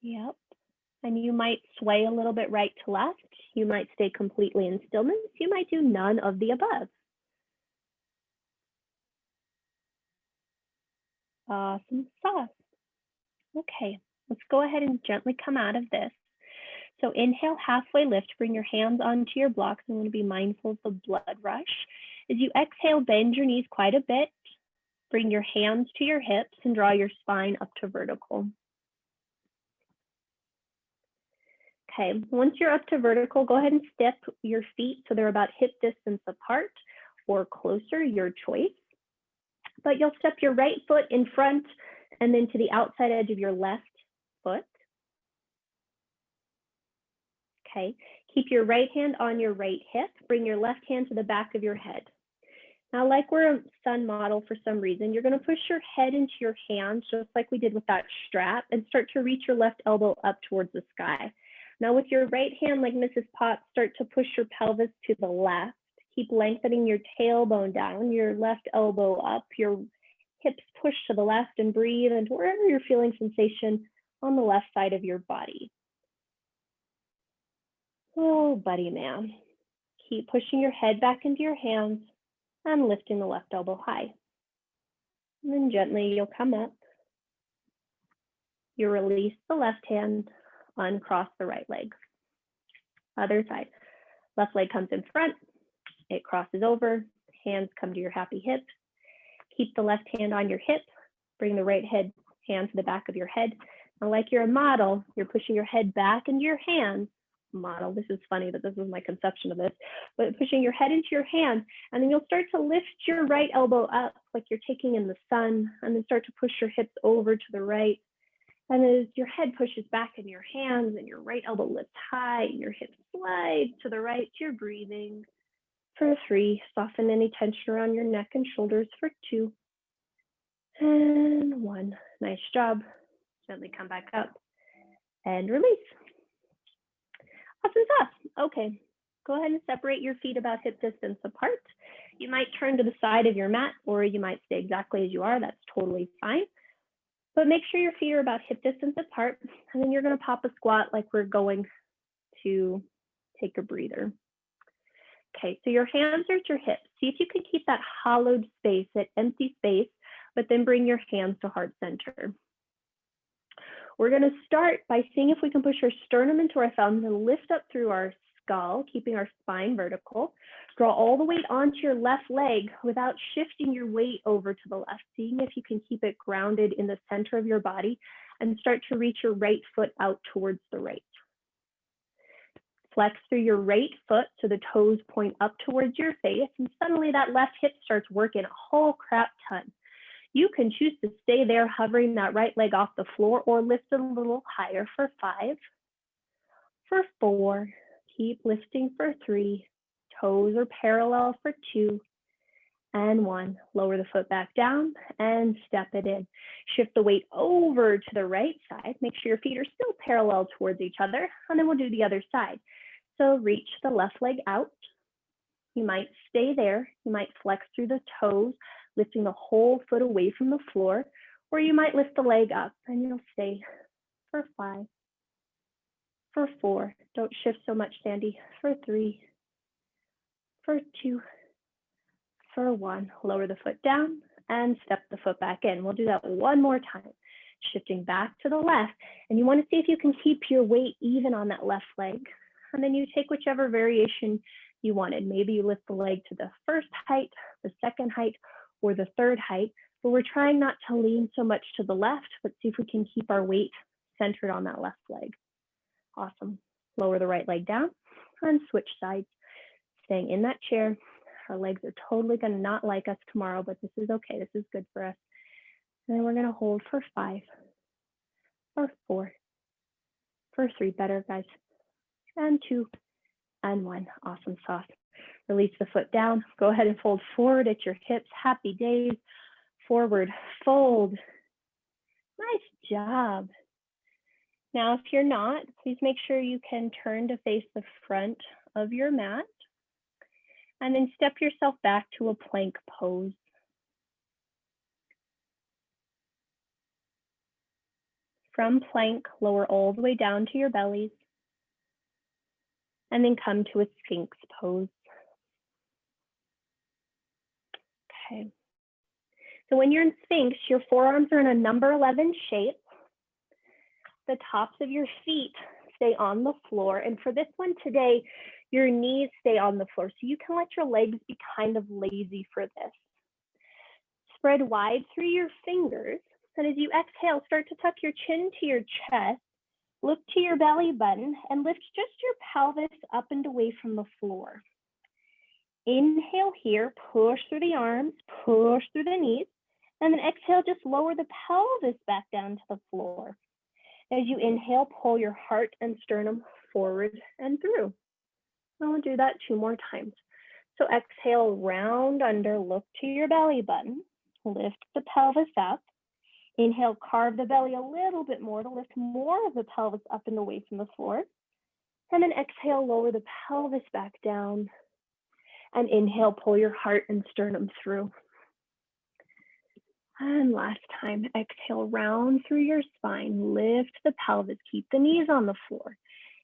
Yep. And you might sway a little bit right to left. You might stay completely in stillness. You might do none of the above. Awesome sauce. Okay, let's go ahead and gently come out of this. So inhale, halfway lift, bring your hands onto your blocks. I'm going to be mindful of the blood rush. As you exhale, bend your knees quite a bit. Bring your hands to your hips and draw your spine up to vertical. Okay, once you're up to vertical, go ahead and step your feet so they're about hip distance apart or closer, your choice. But you'll step your right foot in front and then to the outside edge of your left foot. Okay, keep your right hand on your right hip. Bring your left hand to the back of your head. Now, like we're a sun model for some reason, you're going to push your head into your hands, just like we did with that strap, and start to reach your left elbow up towards the sky. Now, with your right hand, like Mrs. Potts, start to push your pelvis to the left. Keep lengthening your tailbone down, your left elbow up, your hips push to the left, and breathe into wherever you're feeling sensation on the left side of your body. Oh, buddy man. Keep pushing your head back into your hands and lifting the left elbow high. And then gently you'll come up. You release the left hand, uncross the right leg. Other side. Left leg comes in front. It crosses over. Hands come to your happy hip. Keep the left hand on your hip. Bring the right hand to the back of your head. And like you're a model, you're pushing your head back into your hands. Model, this is funny, but this is my conception of this, but pushing your head into your hands, and then you'll start to lift your right elbow up like you're taking in the sun, and then start to push your hips over to the right. And as your head pushes back in your hands and your right elbow lifts high and your hips slide to the right, you're breathing for 3. Soften any tension around your neck and shoulders for 2. And 1. Nice job. Gently come back up and release. Awesome stuff. Okay, go ahead and separate your feet about hip distance apart. You might turn to the side of your mat, or you might stay exactly as you are. That's totally fine. But make sure your feet are about hip distance apart, and then you're going to pop a squat like we're going to take a breather. Okay, so your hands are at your hips. See if you can keep that hollowed space, that empty space, but then bring your hands to heart center. We're going to start by seeing if we can push our sternum into our thumbs and lift up through our skull, keeping our spine vertical. Draw all the weight onto your left leg without shifting your weight over to the left, seeing if you can keep it grounded in the center of your body, and start to reach your right foot out towards the right. Flex through your right foot so the toes point up towards your face, and suddenly that left hip starts working a whole crap ton. You can choose to stay there, hovering that right leg off the floor, or lift it a little higher for 5, for 4, keep lifting for 3, toes are parallel for 2, and 1. Lower the foot back down and step it in. Shift the weight over to the right side. Make sure your feet are still parallel towards each other, and then we'll do the other side. So reach the left leg out. You might stay there. You might flex through the toes, lifting the whole foot away from the floor, or you might lift the leg up and you'll stay for 5, for 4. Don't shift so much, Sandy. For 3, for 2, for 1. Lower the foot down and step the foot back in. We'll do that one more time. Shifting back to the left, and you want to see if you can keep your weight even on that left leg. And then you take whichever variation you wanted. Maybe you lift the leg to the first height, the second height, or the third height, but we're trying not to lean so much to the left, but see if we can keep our weight centered on that left leg. Awesome. Lower the right leg down and switch sides. Staying in that chair. Our legs are totally going to not like us tomorrow, but this is okay. This is good for us. And then we're going to hold for 5, for 4, for 3. Better, guys. And 2, and 1. Awesome, soft. Release the foot down. Go ahead and fold forward at your hips. Happy days. Forward, fold. Nice job. Now, if you're not, please make sure you can turn to face the front of your mat. And then step yourself back to a plank pose. From plank, lower all the way down to your bellies. And then come to a Sphinx pose. Okay. So when you're in Sphinx, your forearms are in a number 11 shape. The tops of your feet stay on the floor. And for this one today, your knees stay on the floor. So you can let your legs be kind of lazy for this. Spread wide through your fingers. And as you exhale, start to tuck your chin to your chest. Look to your belly button and lift just your pelvis up and away from the floor. Inhale here, push through the arms, push through the knees, and then exhale, just lower the pelvis back down to the floor. As you inhale, pull your heart and sternum forward and through. I'll do that 2 more times. So exhale, round under, look to your belly button, lift the pelvis up. Inhale, carve the belly a little bit more to lift more of the pelvis up and away from the floor. And then exhale, lower the pelvis back down. And inhale, pull your heart and sternum through. And last time, exhale, round through your spine, lift the pelvis, keep the knees on the floor.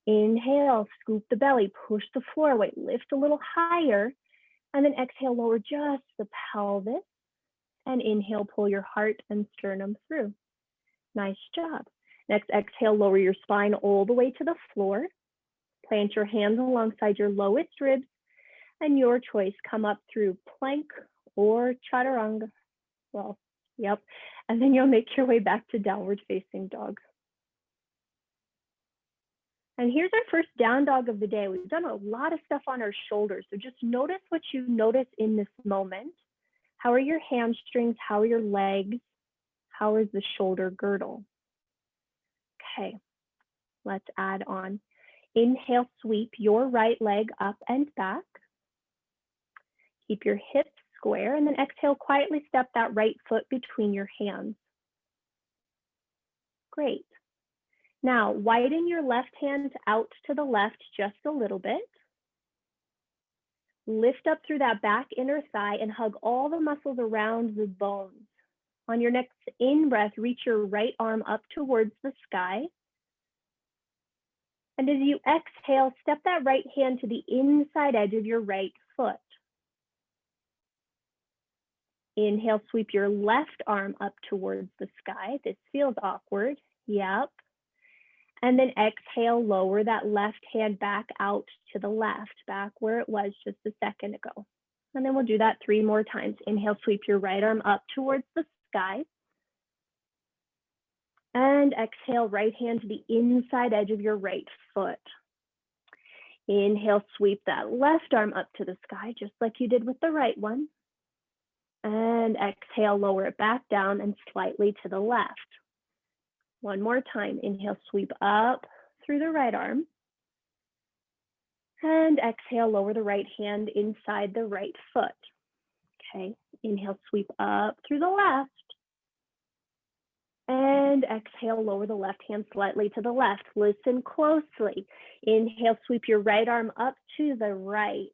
Inhale, scoop the belly, push the floor away, lift a little higher, and then exhale, lower just the pelvis, and inhale, pull your heart and sternum through. Nice job. Next, exhale, lower your spine all the way to the floor. Plant your hands alongside your lowest ribs, and your choice, come up through plank or chaturanga. Well, yep. And then you'll make your way back to downward facing dog. And here's our first down dog of the day. We've done a lot of stuff on our shoulders. So just notice what you notice in this moment. How are your hamstrings? How are your legs? How is the shoulder girdle? Okay, let's add on. Inhale, sweep your right leg up and back. Keep your hips square, and then exhale, quietly step that right foot between your hands. Great. Now, widen your left hand out to the left just a little bit. Lift up through that back inner thigh and hug all the muscles around the bones. On your next in-breath, reach your right arm up towards the sky. And as you exhale, step that right hand to the inside edge of your right foot. Inhale, sweep your left arm up towards the sky. This feels awkward. Yep. And then exhale, lower that left hand back out to the left, back where it was just a second ago. And then we'll do that 3 more times. Inhale, sweep your right arm up towards the sky. And exhale, right hand to the inside edge of your right foot. Inhale, sweep that left arm up to the sky, just like you did with the right one. And exhale, lower it back down and slightly to the left. One more time. Inhale, sweep up through the right arm. And exhale, lower the right hand inside the right foot. Okay, inhale, sweep up through the left. And exhale, lower the left hand slightly to the left. Listen closely. Inhale, sweep your right arm up to the right.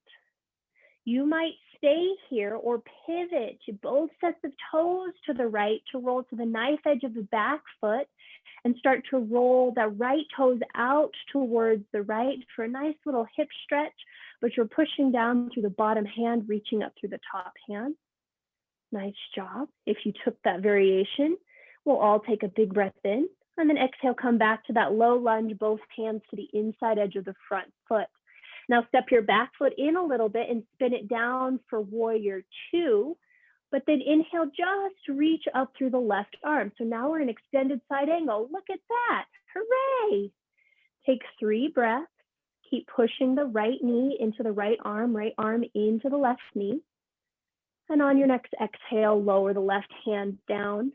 You might stay here or pivot to both sets of toes to the right to roll to the knife edge of the back foot and start to roll the right toes out towards the right for a nice little hip stretch, but you're pushing down through the bottom hand, reaching up through the top hand. Nice job. If you took that variation, we'll all take a big breath in and then exhale, come back to that low lunge, both hands to the inside edge of the front foot. Now step your back foot in a little bit and spin it down for warrior two, but then inhale, just reach up through the left arm. So now we're in extended side angle. Look at that. Hooray. Take 3 breaths. Keep pushing the right knee into the right arm into the left knee. And on your next exhale, lower the left hand down.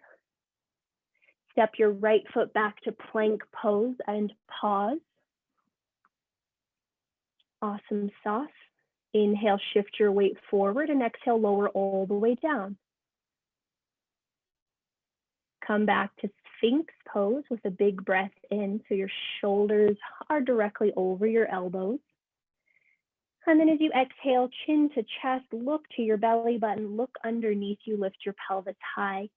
Step your right foot back to plank pose and pause. Awesome sauce. Inhale, shift your weight forward and exhale, lower all the way down. Come back to Sphinx pose with a big breath in so your shoulders are directly over your elbows. And then as you exhale, chin to chest, look to your belly button, look underneath you, lift your pelvis high.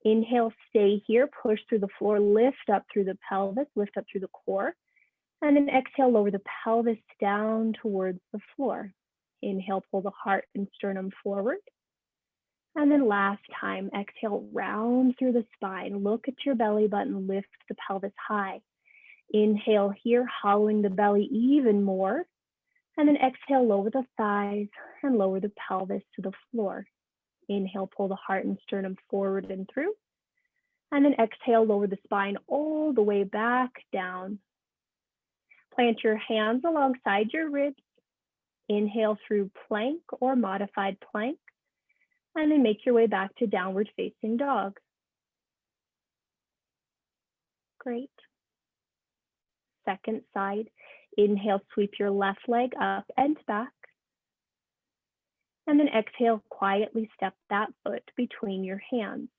Inhale, stay here, push through the floor, lift up through the pelvis, lift up through the core. And then exhale, lower the pelvis down towards the floor. Inhale, pull the heart and sternum forward. And then last time, exhale, round through the spine. Look at your belly button, lift the pelvis high. Inhale here, hollowing the belly even more. And then exhale, lower the thighs and lower the pelvis to the floor. Inhale, pull the heart and sternum forward and through. And then exhale, lower the spine all the way back down. Plant your hands alongside your ribs. Inhale through plank or modified plank. And then make your way back to downward facing dog. Great. Second side. Inhale, sweep your left leg up and back. And then exhale, quietly step that foot between your hands.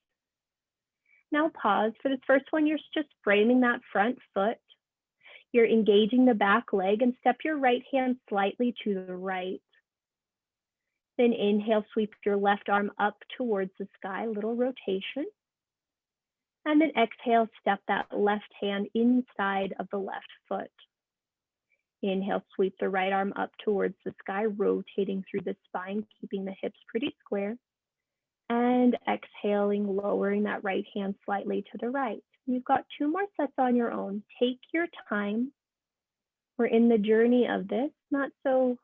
Now pause. For this first one, you're just framing that front foot. You're engaging the back leg and step your right hand slightly to the right. Then inhale, sweep your left arm up towards the sky, little rotation. And then exhale, step that left hand inside of the left foot. Inhale, sweep the right arm up towards the sky, rotating through the spine, keeping the hips pretty square. And exhaling, lowering that right hand slightly to the right. You've got 2 more sets on your own. Take your time. We're in the journey of this, not so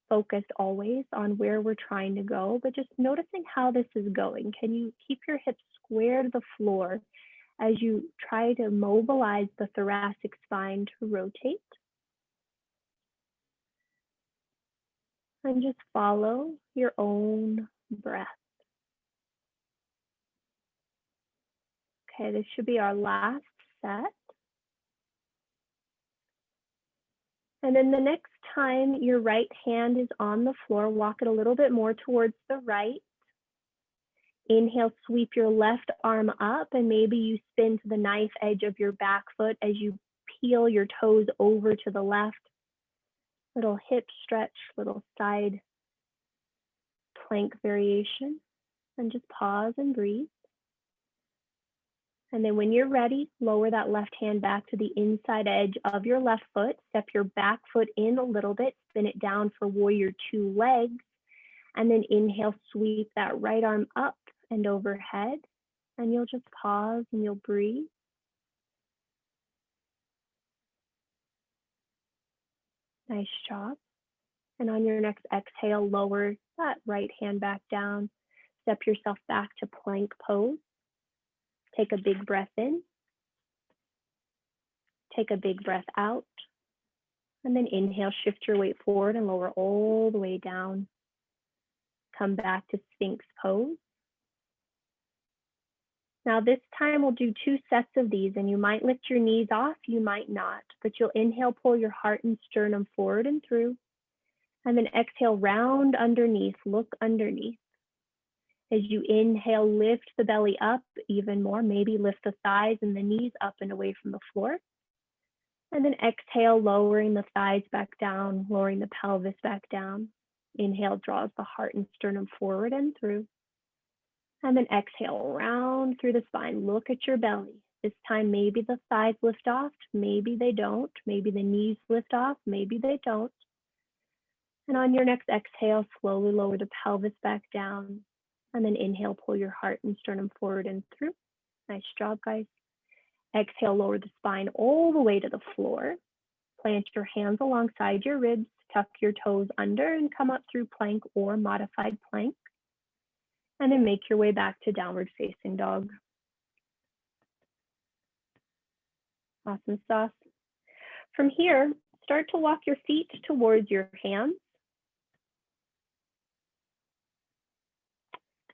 focused always on where we're trying to go, but just noticing how this is going. Can you keep your hips square to the floor as you try to mobilize the thoracic spine to rotate? And just follow your own breath. Okay, this should be our last set. And then the next time your right hand is on the floor, walk it a little bit more towards the right. Inhale, sweep your left arm up and maybe you spin to the knife edge of your back foot as you peel your toes over to the left. Little hip stretch, little side plank variation. And just pause and breathe. And then when you're ready, lower that left hand back to the inside edge of your left foot. Step your back foot in a little bit, spin it down for warrior 2 legs. And then inhale, sweep that right arm up and overhead. And you'll just pause and you'll breathe. Nice job. And on your next exhale, lower that right hand back down. Step yourself back to plank pose. Take a big breath in. Take a big breath out. And then inhale, shift your weight forward and lower all the way down. Come back to Sphinx pose. Now this time we'll do 2 sets of these, and you might lift your knees off, you might not, but you'll inhale, pull your heart and sternum forward and through, and then exhale, round underneath, look underneath. As you inhale, lift the belly up even more, maybe lift the thighs and the knees up and away from the floor. And then exhale, lowering the thighs back down, lowering the pelvis back down. Inhale, draws the heart and sternum forward and through. And then exhale, round through the spine. Look at your belly. This time, maybe the thighs lift off, maybe they don't. Maybe the knees lift off, maybe they don't. And on your next exhale, slowly lower the pelvis back down. And then inhale, pull your heart and sternum forward and through. Nice job, guys. Exhale, lower the spine all the way to the floor. Plant your hands alongside your ribs, tuck your toes under and come up through plank or modified plank. And then make your way back to downward facing dog. Awesome sauce. From here, start to walk your feet towards your hands.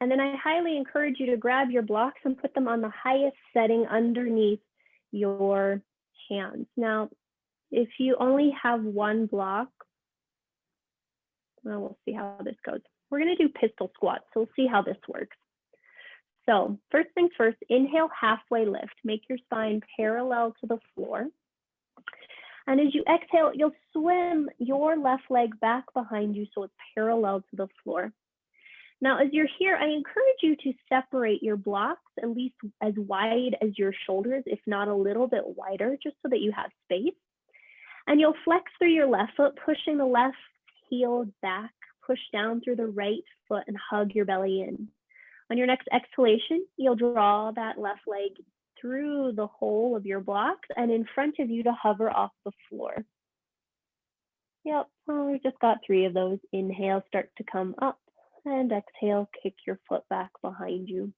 And then I highly encourage you to grab your blocks and put them on the highest setting underneath your hands. Now, if you only have one block, well, we'll see how this goes. We're going to do pistol squats, so we'll see how this works. So first things first, inhale, halfway lift. Make your spine parallel to the floor. And as you exhale, you'll swim your left leg back behind you so it's parallel to the floor. Now, as you're here, I encourage you to separate your blocks at least as wide as your shoulders, if not a little bit wider, just so that you have space. And you'll flex through your left foot, pushing the left heel back, push down through the right foot and hug your belly in. On your next exhalation, you'll draw that left leg through the hole of your blocks and in front of you to hover off the floor. Yep, well, we just got 3 of those. Inhale, start to come up. And exhale, kick your foot back behind you.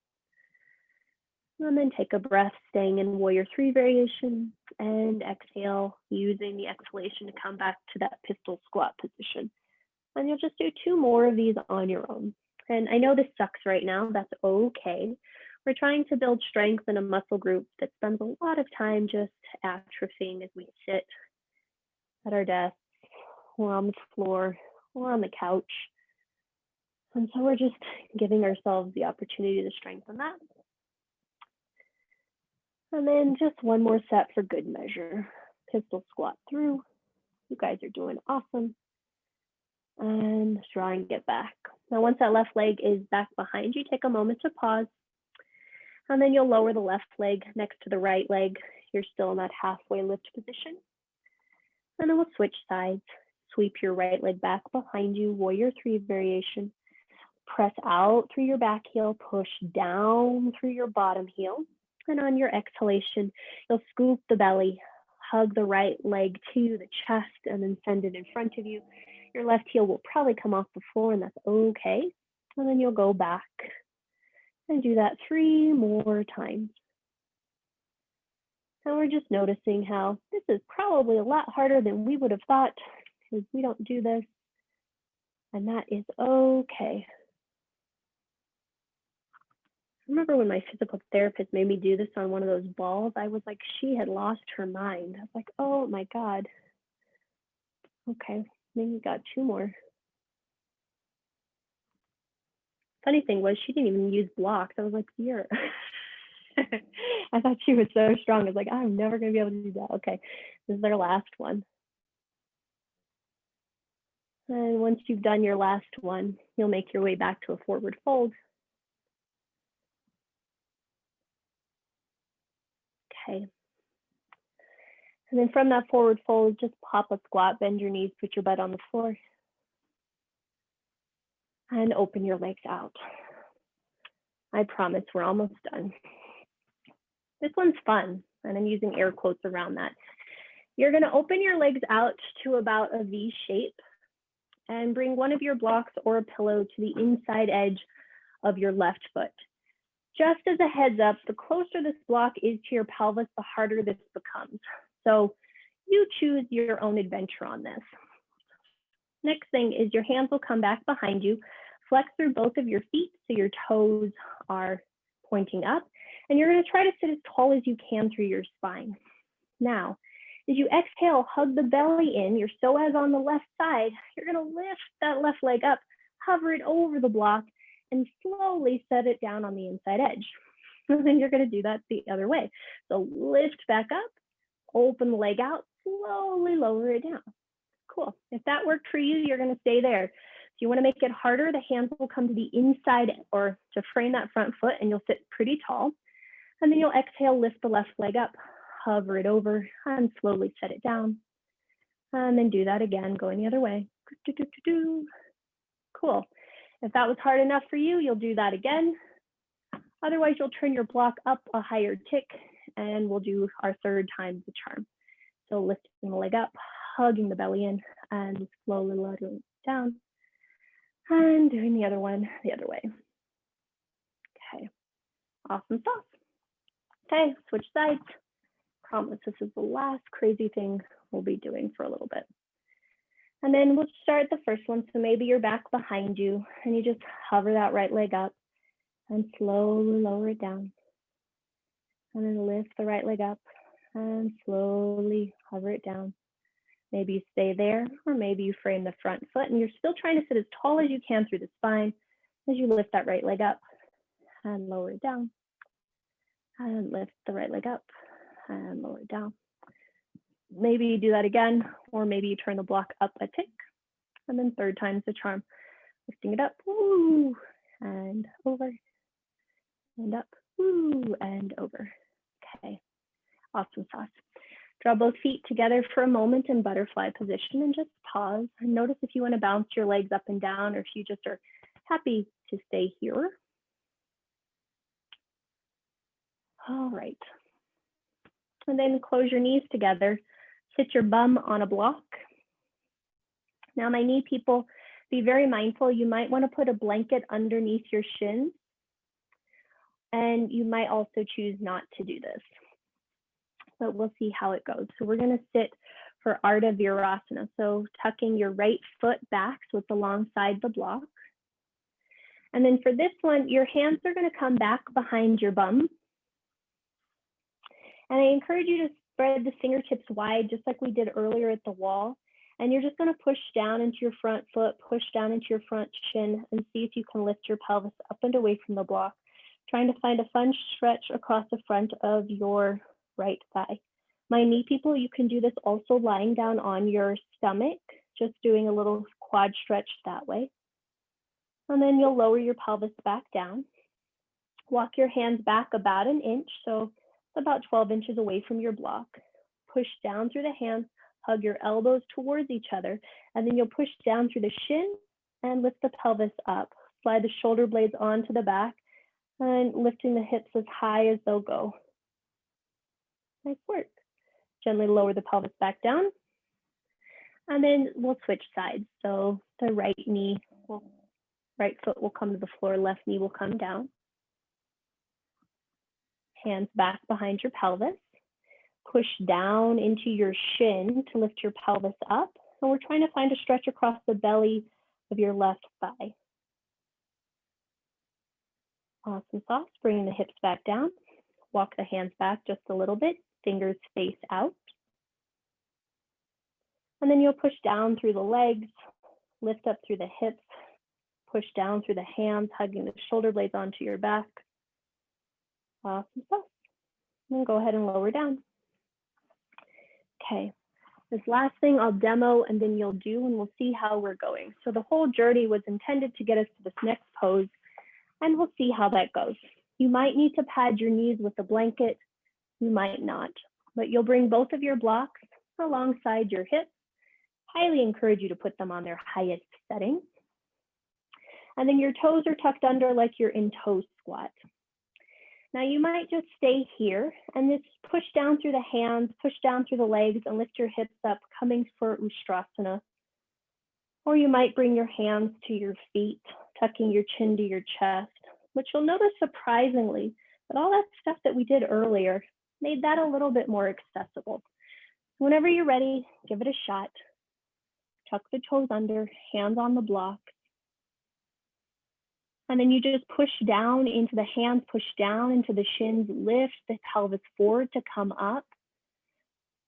And then take a breath, staying in warrior 3 variation. And exhale, using the exhalation to come back to that pistol squat position. And you'll just do 2 more of these on your own. And I know this sucks right now, that's okay. We're trying to build strength in a muscle group that spends a lot of time just atrophying as we sit at our desks or on the floor or on the couch. And so we're just giving ourselves the opportunity to strengthen that. And then just 1 more set for good measure. Pistol squat through. You guys are doing awesome. And try and get back. Now, once that left leg is back behind you, take a moment to pause. And then you'll lower the left leg next to the right leg. You're still in that halfway lift position. And then we'll switch sides. Sweep your right leg back behind you, warrior 3 variation. Press out through your back heel, push down through your bottom heel. And on your exhalation, you'll scoop the belly, hug the right leg to the chest, and then send it in front of you. Your left heel will probably come off the floor, and that's okay. And then you'll go back and do that 3 more times. And we're just noticing how this is probably a lot harder than we would have thought, because we don't do this, and that is okay. I remember when my physical therapist made me do this on one of those balls, I was like, she had lost her mind. I was like, oh my God. Okay, then we got 2 more. Funny thing was, she didn't even use blocks. I was like, you're, I thought she was so strong. I was like, I'm never gonna be able to do that. Okay, this is our last one. And once you've done your last one, you'll make your way back to a forward fold. Okay. And then from that forward fold, just pop a squat, bend your knees, put your butt on the floor. And open your legs out. I promise we're almost done. This one's fun, and I'm using air quotes around that. You're gonna open your legs out to about a V shape and bring one of your blocks or a pillow to the inside edge of your left foot. Just as a heads up, the closer this block is to your pelvis, the harder this becomes. So You choose your own adventure on this. Next thing is your hands will come back behind you, flex through both of your feet so your toes are pointing up, and you're going to try to sit as tall as you can through your spine. Now, as you exhale, hug the belly in, your psoas on the left side. You're going to lift that left leg up, hover it over the block, and slowly set it down on the inside edge. And then you're going to do that the other way. So lift back up, open the leg out, slowly lower it down. Cool. If that worked for you, you're going to stay there. If you want to make it harder, the hands will come to the inside or to frame that front foot, and you'll sit pretty tall. And then you'll exhale, lift the left leg up, hover it over, and slowly set it down. And then do that again, going the other way. Cool. If that was hard enough for you, you'll do that again. Otherwise, you'll turn your block up a higher tick, and we'll do our third time the charm. So lifting the leg up, hugging the belly in, and slowly lowering it down. And doing the other one the other way. Okay, awesome sauce. Okay, switch sides. Promise this is the last crazy thing we'll be doing for a little bit. And then we'll start the first one. So maybe you're back behind you and you just hover that right leg up and slowly lower it down. And then lift the right leg up and slowly hover it down. Maybe you stay there, or maybe you frame the front foot and you're still trying to sit as tall as you can through the spine as you lift that right leg up and lower it down. And lift the right leg up and lower it down. Maybe you do that again, or maybe you turn the block up a tick, and then third time's the charm. Lifting it up, woo, and over, and up, woo, and over. Okay, awesome sauce. Draw both feet together for a moment in butterfly position and just pause. And notice if you want to bounce your legs up and down, or if you just are happy to stay here. All right. And then close your knees together. Sit your bum on a block. Now, my knee people, be very mindful. You might want to put a blanket underneath your shins. And you might also choose not to do this. But we'll see how it goes. So we're going to sit for Ardha Virasana. So tucking your right foot back so it's alongside the block. And then for this one, your hands are going to come back behind your bum. And I encourage you to spread the fingertips wide, just like we did earlier at the wall. And you're just going to push down into your front foot, push down into your front shin, and see if you can lift your pelvis up and away from the block, trying to find a fun stretch across the front of your right thigh. My knee people, you can do this also lying down on your stomach, just doing a little quad stretch that way. And then you'll lower your pelvis back down. Walk your hands back about an inch, so about 12 inches away from your block. Push down through the hands, hug your elbows towards each other, and then you'll push down through the shin and lift the pelvis up. Slide the shoulder blades onto the back and lifting the hips as high as they'll go. Nice work. Gently lower the pelvis back down. And then we'll switch sides. So the right foot will come to the floor, left knee will come down. Hands back behind your pelvis. Push down into your shin to lift your pelvis up. And we're trying to find a stretch across the belly of your left thigh. Awesome sauce. Bringing the hips back down. Walk the hands back just a little bit. Fingers face out. And then you'll push down through the legs, lift up through the hips, push down through the hands, hugging the shoulder blades onto your back. Awesome stuff. And then go ahead and lower down. Okay, this last thing I'll demo and then you'll do, and we'll see how we're going. So the whole journey was intended to get us to this next pose, and we'll see how that goes. You might need to pad your knees with a blanket, you might not, but you'll bring both of your blocks alongside your hips. Highly encourage you to put them on their highest setting. And then your toes are tucked under like you're in toe squat. Now you might just stay here and just push down through the hands, push down through the legs and lift your hips up, coming for Ustrasana. Or you might bring your hands to your feet, tucking your chin to your chest, which you'll notice surprisingly, that all that stuff that we did earlier made that a little bit more accessible. Whenever you're ready, give it a shot. Tuck the toes under, hands on the block. And then you just push down into the hands, push down into the shins, lift the pelvis forward to come up.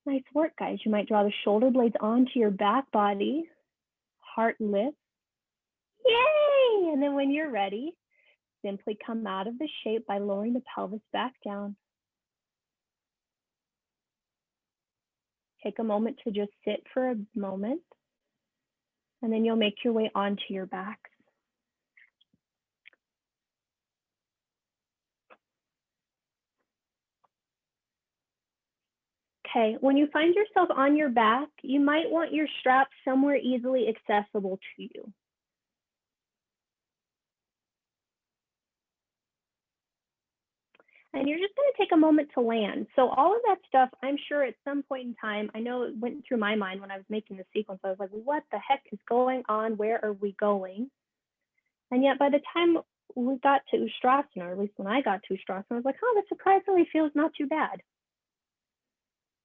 Nice work, guys. You might draw the shoulder blades onto your back body. Heart lift. Yay! And then when you're ready, simply come out of the shape by lowering the pelvis back down. Take a moment to just sit for a moment, and then you'll make your way onto your back. Okay, when you find yourself on your back, you might want your strap somewhere easily accessible to you. And you're just going to take a moment to land. So all of that stuff, I'm sure at some point in time, I know it went through my mind when I was making the sequence. I was like, what the heck is going on? Where are we going? And yet by the time we got to Ustrasana, or at least when I got to Ustrasana, I was like, oh, this surprisingly feels not too bad.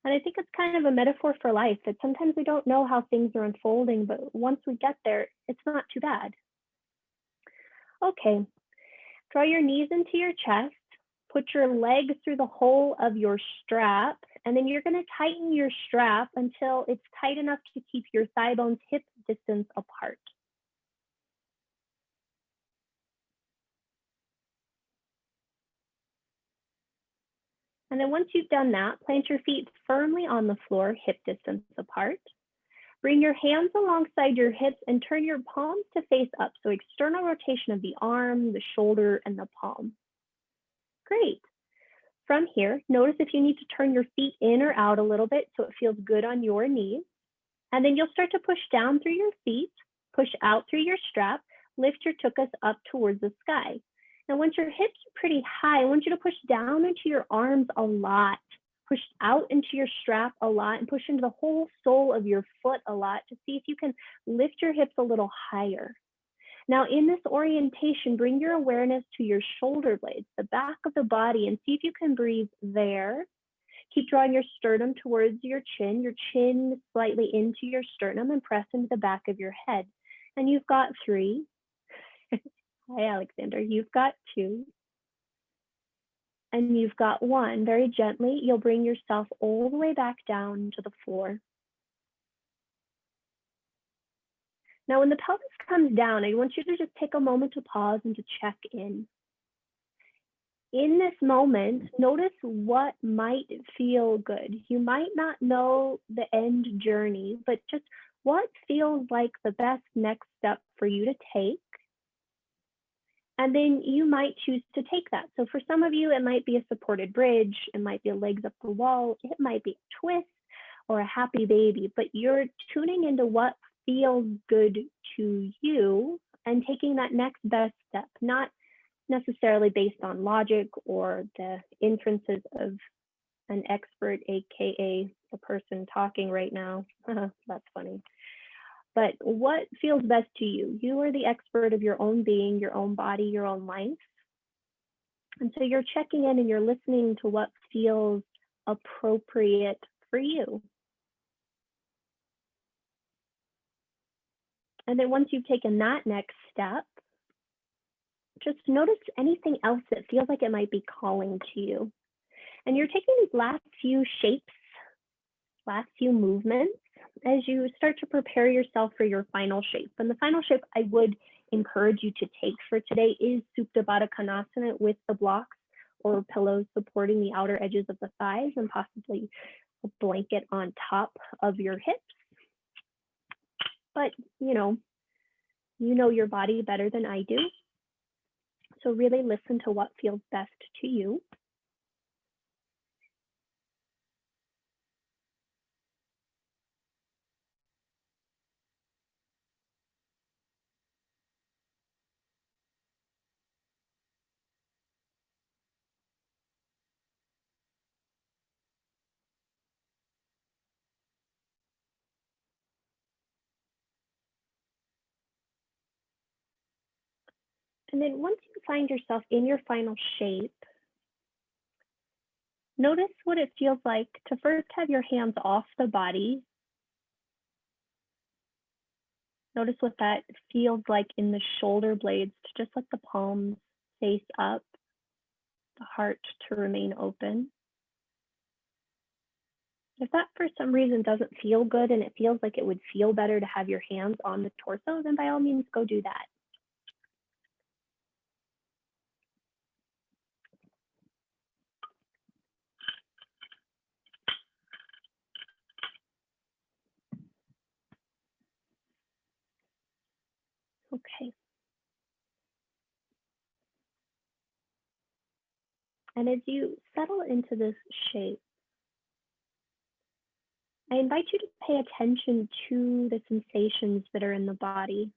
And I think it's kind of a metaphor for life, that sometimes we don't know how things are unfolding, but once we get there, it's not too bad. Okay, draw your knees into your chest, put your leg through the hole of your strap, and then you're gonna tighten your strap until it's tight enough to keep your thigh bones hip distance apart. And then once you've done that, plant your feet firmly on the floor, hip distance apart. Bring your hands alongside your hips and turn your palms to face up. So external rotation of the arm, the shoulder, and the palm. Great. From here, notice if you need to turn your feet in or out a little bit so it feels good on your knees. And then you'll start to push down through your feet, push out through your strap, lift your tuchus up towards the sky. Now, once your hips are pretty high, I want you to push down into your arms a lot, push out into your strap a lot, and push into the whole sole of your foot a lot to see if you can lift your hips a little higher. Now, in this orientation, bring your awareness to your shoulder blades, the back of the body, and see if you can breathe there. Keep drawing your sternum towards your chin slightly into your sternum, and press into the back of your head. And you've got 3. Hi, Alexander. You've got 2. And you've got 1. Very gently, you'll bring yourself all the way back down to the floor. Now, when the pelvis comes down, I want you to just take a moment to pause and to check in. In this moment, notice what might feel good. You might not know the end journey, but just what feels like the best next step for you to take. And then you might choose to take that. So for some of you, it might be a supported bridge, it might be a legs up the wall, it might be a twist or a happy baby, but you're tuning into what feels good to you and taking that next best step, not necessarily based on logic or the inferences of an expert, AKA the person talking right now. That's funny. But what feels best to you? You are the expert of your own being, your own body, your own life. And so you're checking in and you're listening to what feels appropriate for you. And then once you've taken that next step, just notice anything else that feels like it might be calling to you. And you're taking these last few shapes, last few movements, as you start to prepare yourself for your final shape. And the final shape I would encourage you to take for today is Supta Baddha Konasana with the blocks or pillows supporting the outer edges of the thighs and possibly a blanket on top of your hips. But you know your body better than I do. So really listen to what feels best to you. And then once you find yourself in your final shape, Notice what it feels like to first have your hands off the body. Notice what that feels like in the shoulder blades to just let the palms face up, the heart to remain open. If that for some reason doesn't feel good and it feels like it would feel better to have your hands on the torso, then by all means go do that. Okay. And as you settle into this shape, I invite you to pay attention to the sensations that are in the body.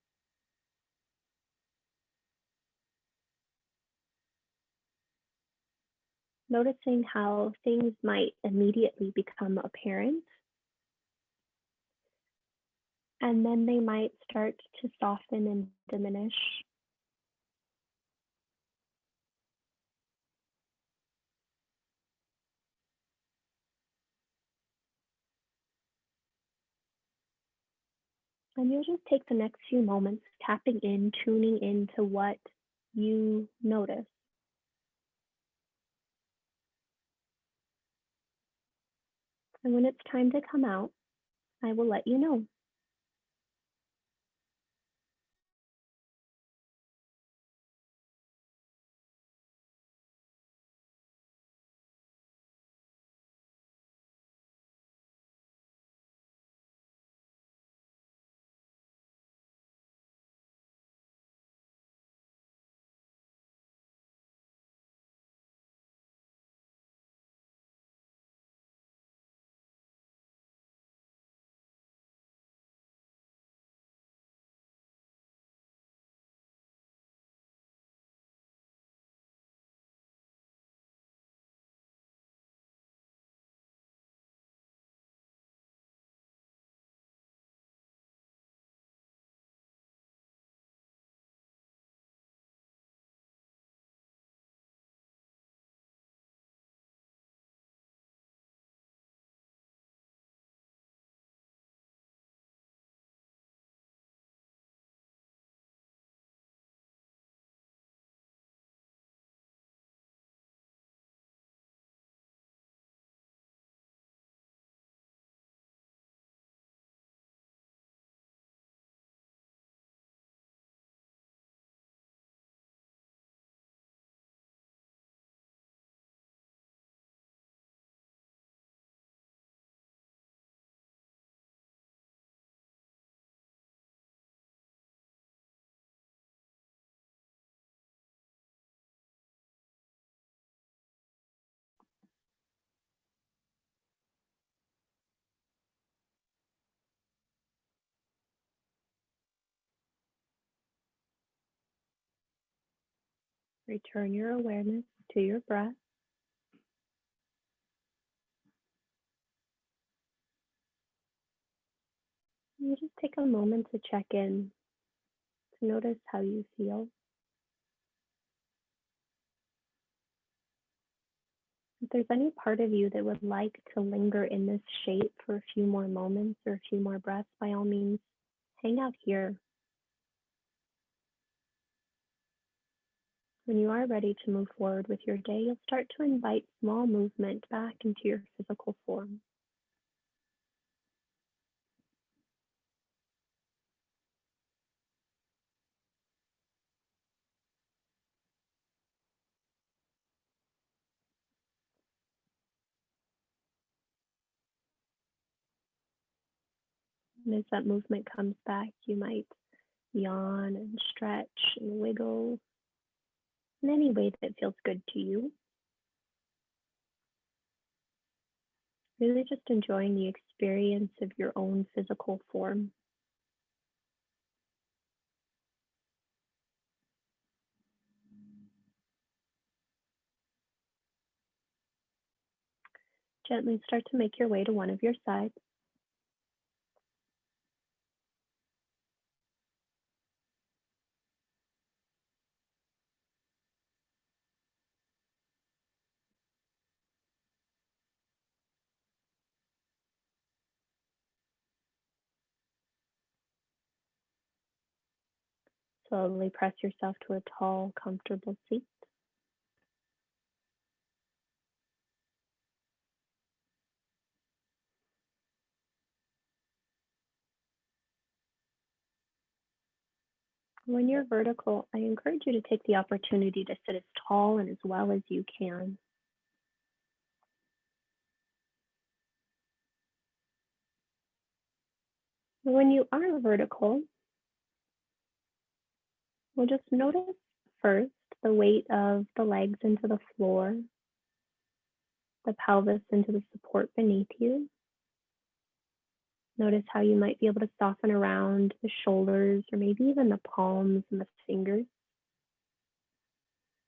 Noticing how things might immediately become apparent, and then they might start to soften and diminish. And you'll just take the next few moments tapping in, tuning into what you notice. And when it's time to come out, I will let you know. Return your awareness to your breath. You just take a moment to check in, to notice how you feel. If there's any part of you that would like to linger in this shape for a few more moments or a few more breaths, by all means, hang out here. When you are ready to move forward with your day, you'll start to invite small movement back into your physical form. And as that movement comes back, you might yawn and stretch and wiggle in any way that feels good to you. Really just enjoying the experience of your own physical form. Gently start to make your way to one of your sides. Slowly press yourself to a tall, comfortable seat. When you're vertical, I encourage you to take the opportunity to sit as tall and as well as you can. When you are vertical, we'll just notice first the weight of the legs into the floor, the pelvis into the support beneath you. Notice how you might be able to soften around the shoulders or maybe even the palms and the fingers.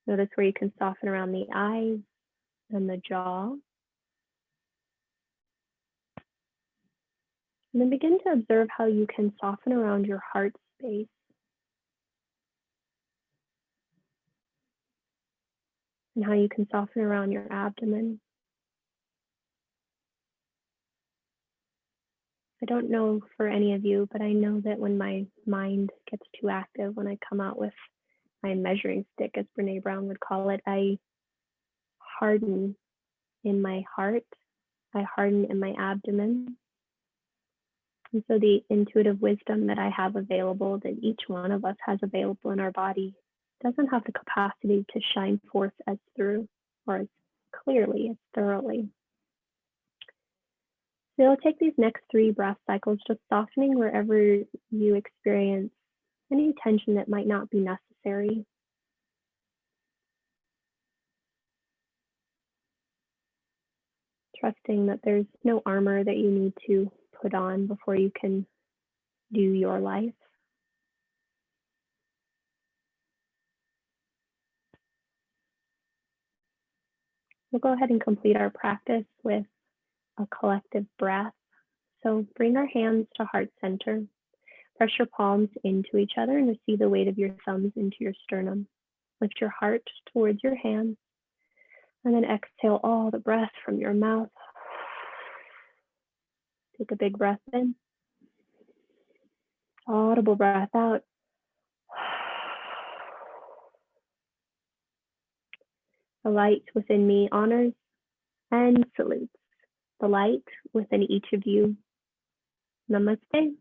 Notice where you can soften around the eyes and the jaw. And then begin to observe how you can soften around your heart space. And how you can soften around your abdomen. I don't know for any of you, but I know that when my mind gets too active, when I come out with my measuring stick, as Brene Brown would call it, I harden in my heart, I harden in my abdomen. And so the intuitive wisdom that I have available, that each one of us has available in our body, doesn't have the capacity to shine forth as through or as clearly, as thoroughly. So you'll take these next 3 breath cycles, just softening wherever you experience any tension that might not be necessary. Trusting that there's no armor that you need to put on before you can do your life. We'll go ahead and complete our practice with a collective breath. So bring our hands to heart center. Press your palms into each other and receive the weight of your thumbs into your sternum. Lift your heart towards your hands. And then exhale all the breath from your mouth. Take a big breath in. Audible breath out. The light within me honors and salutes the light within each of you. Namaste.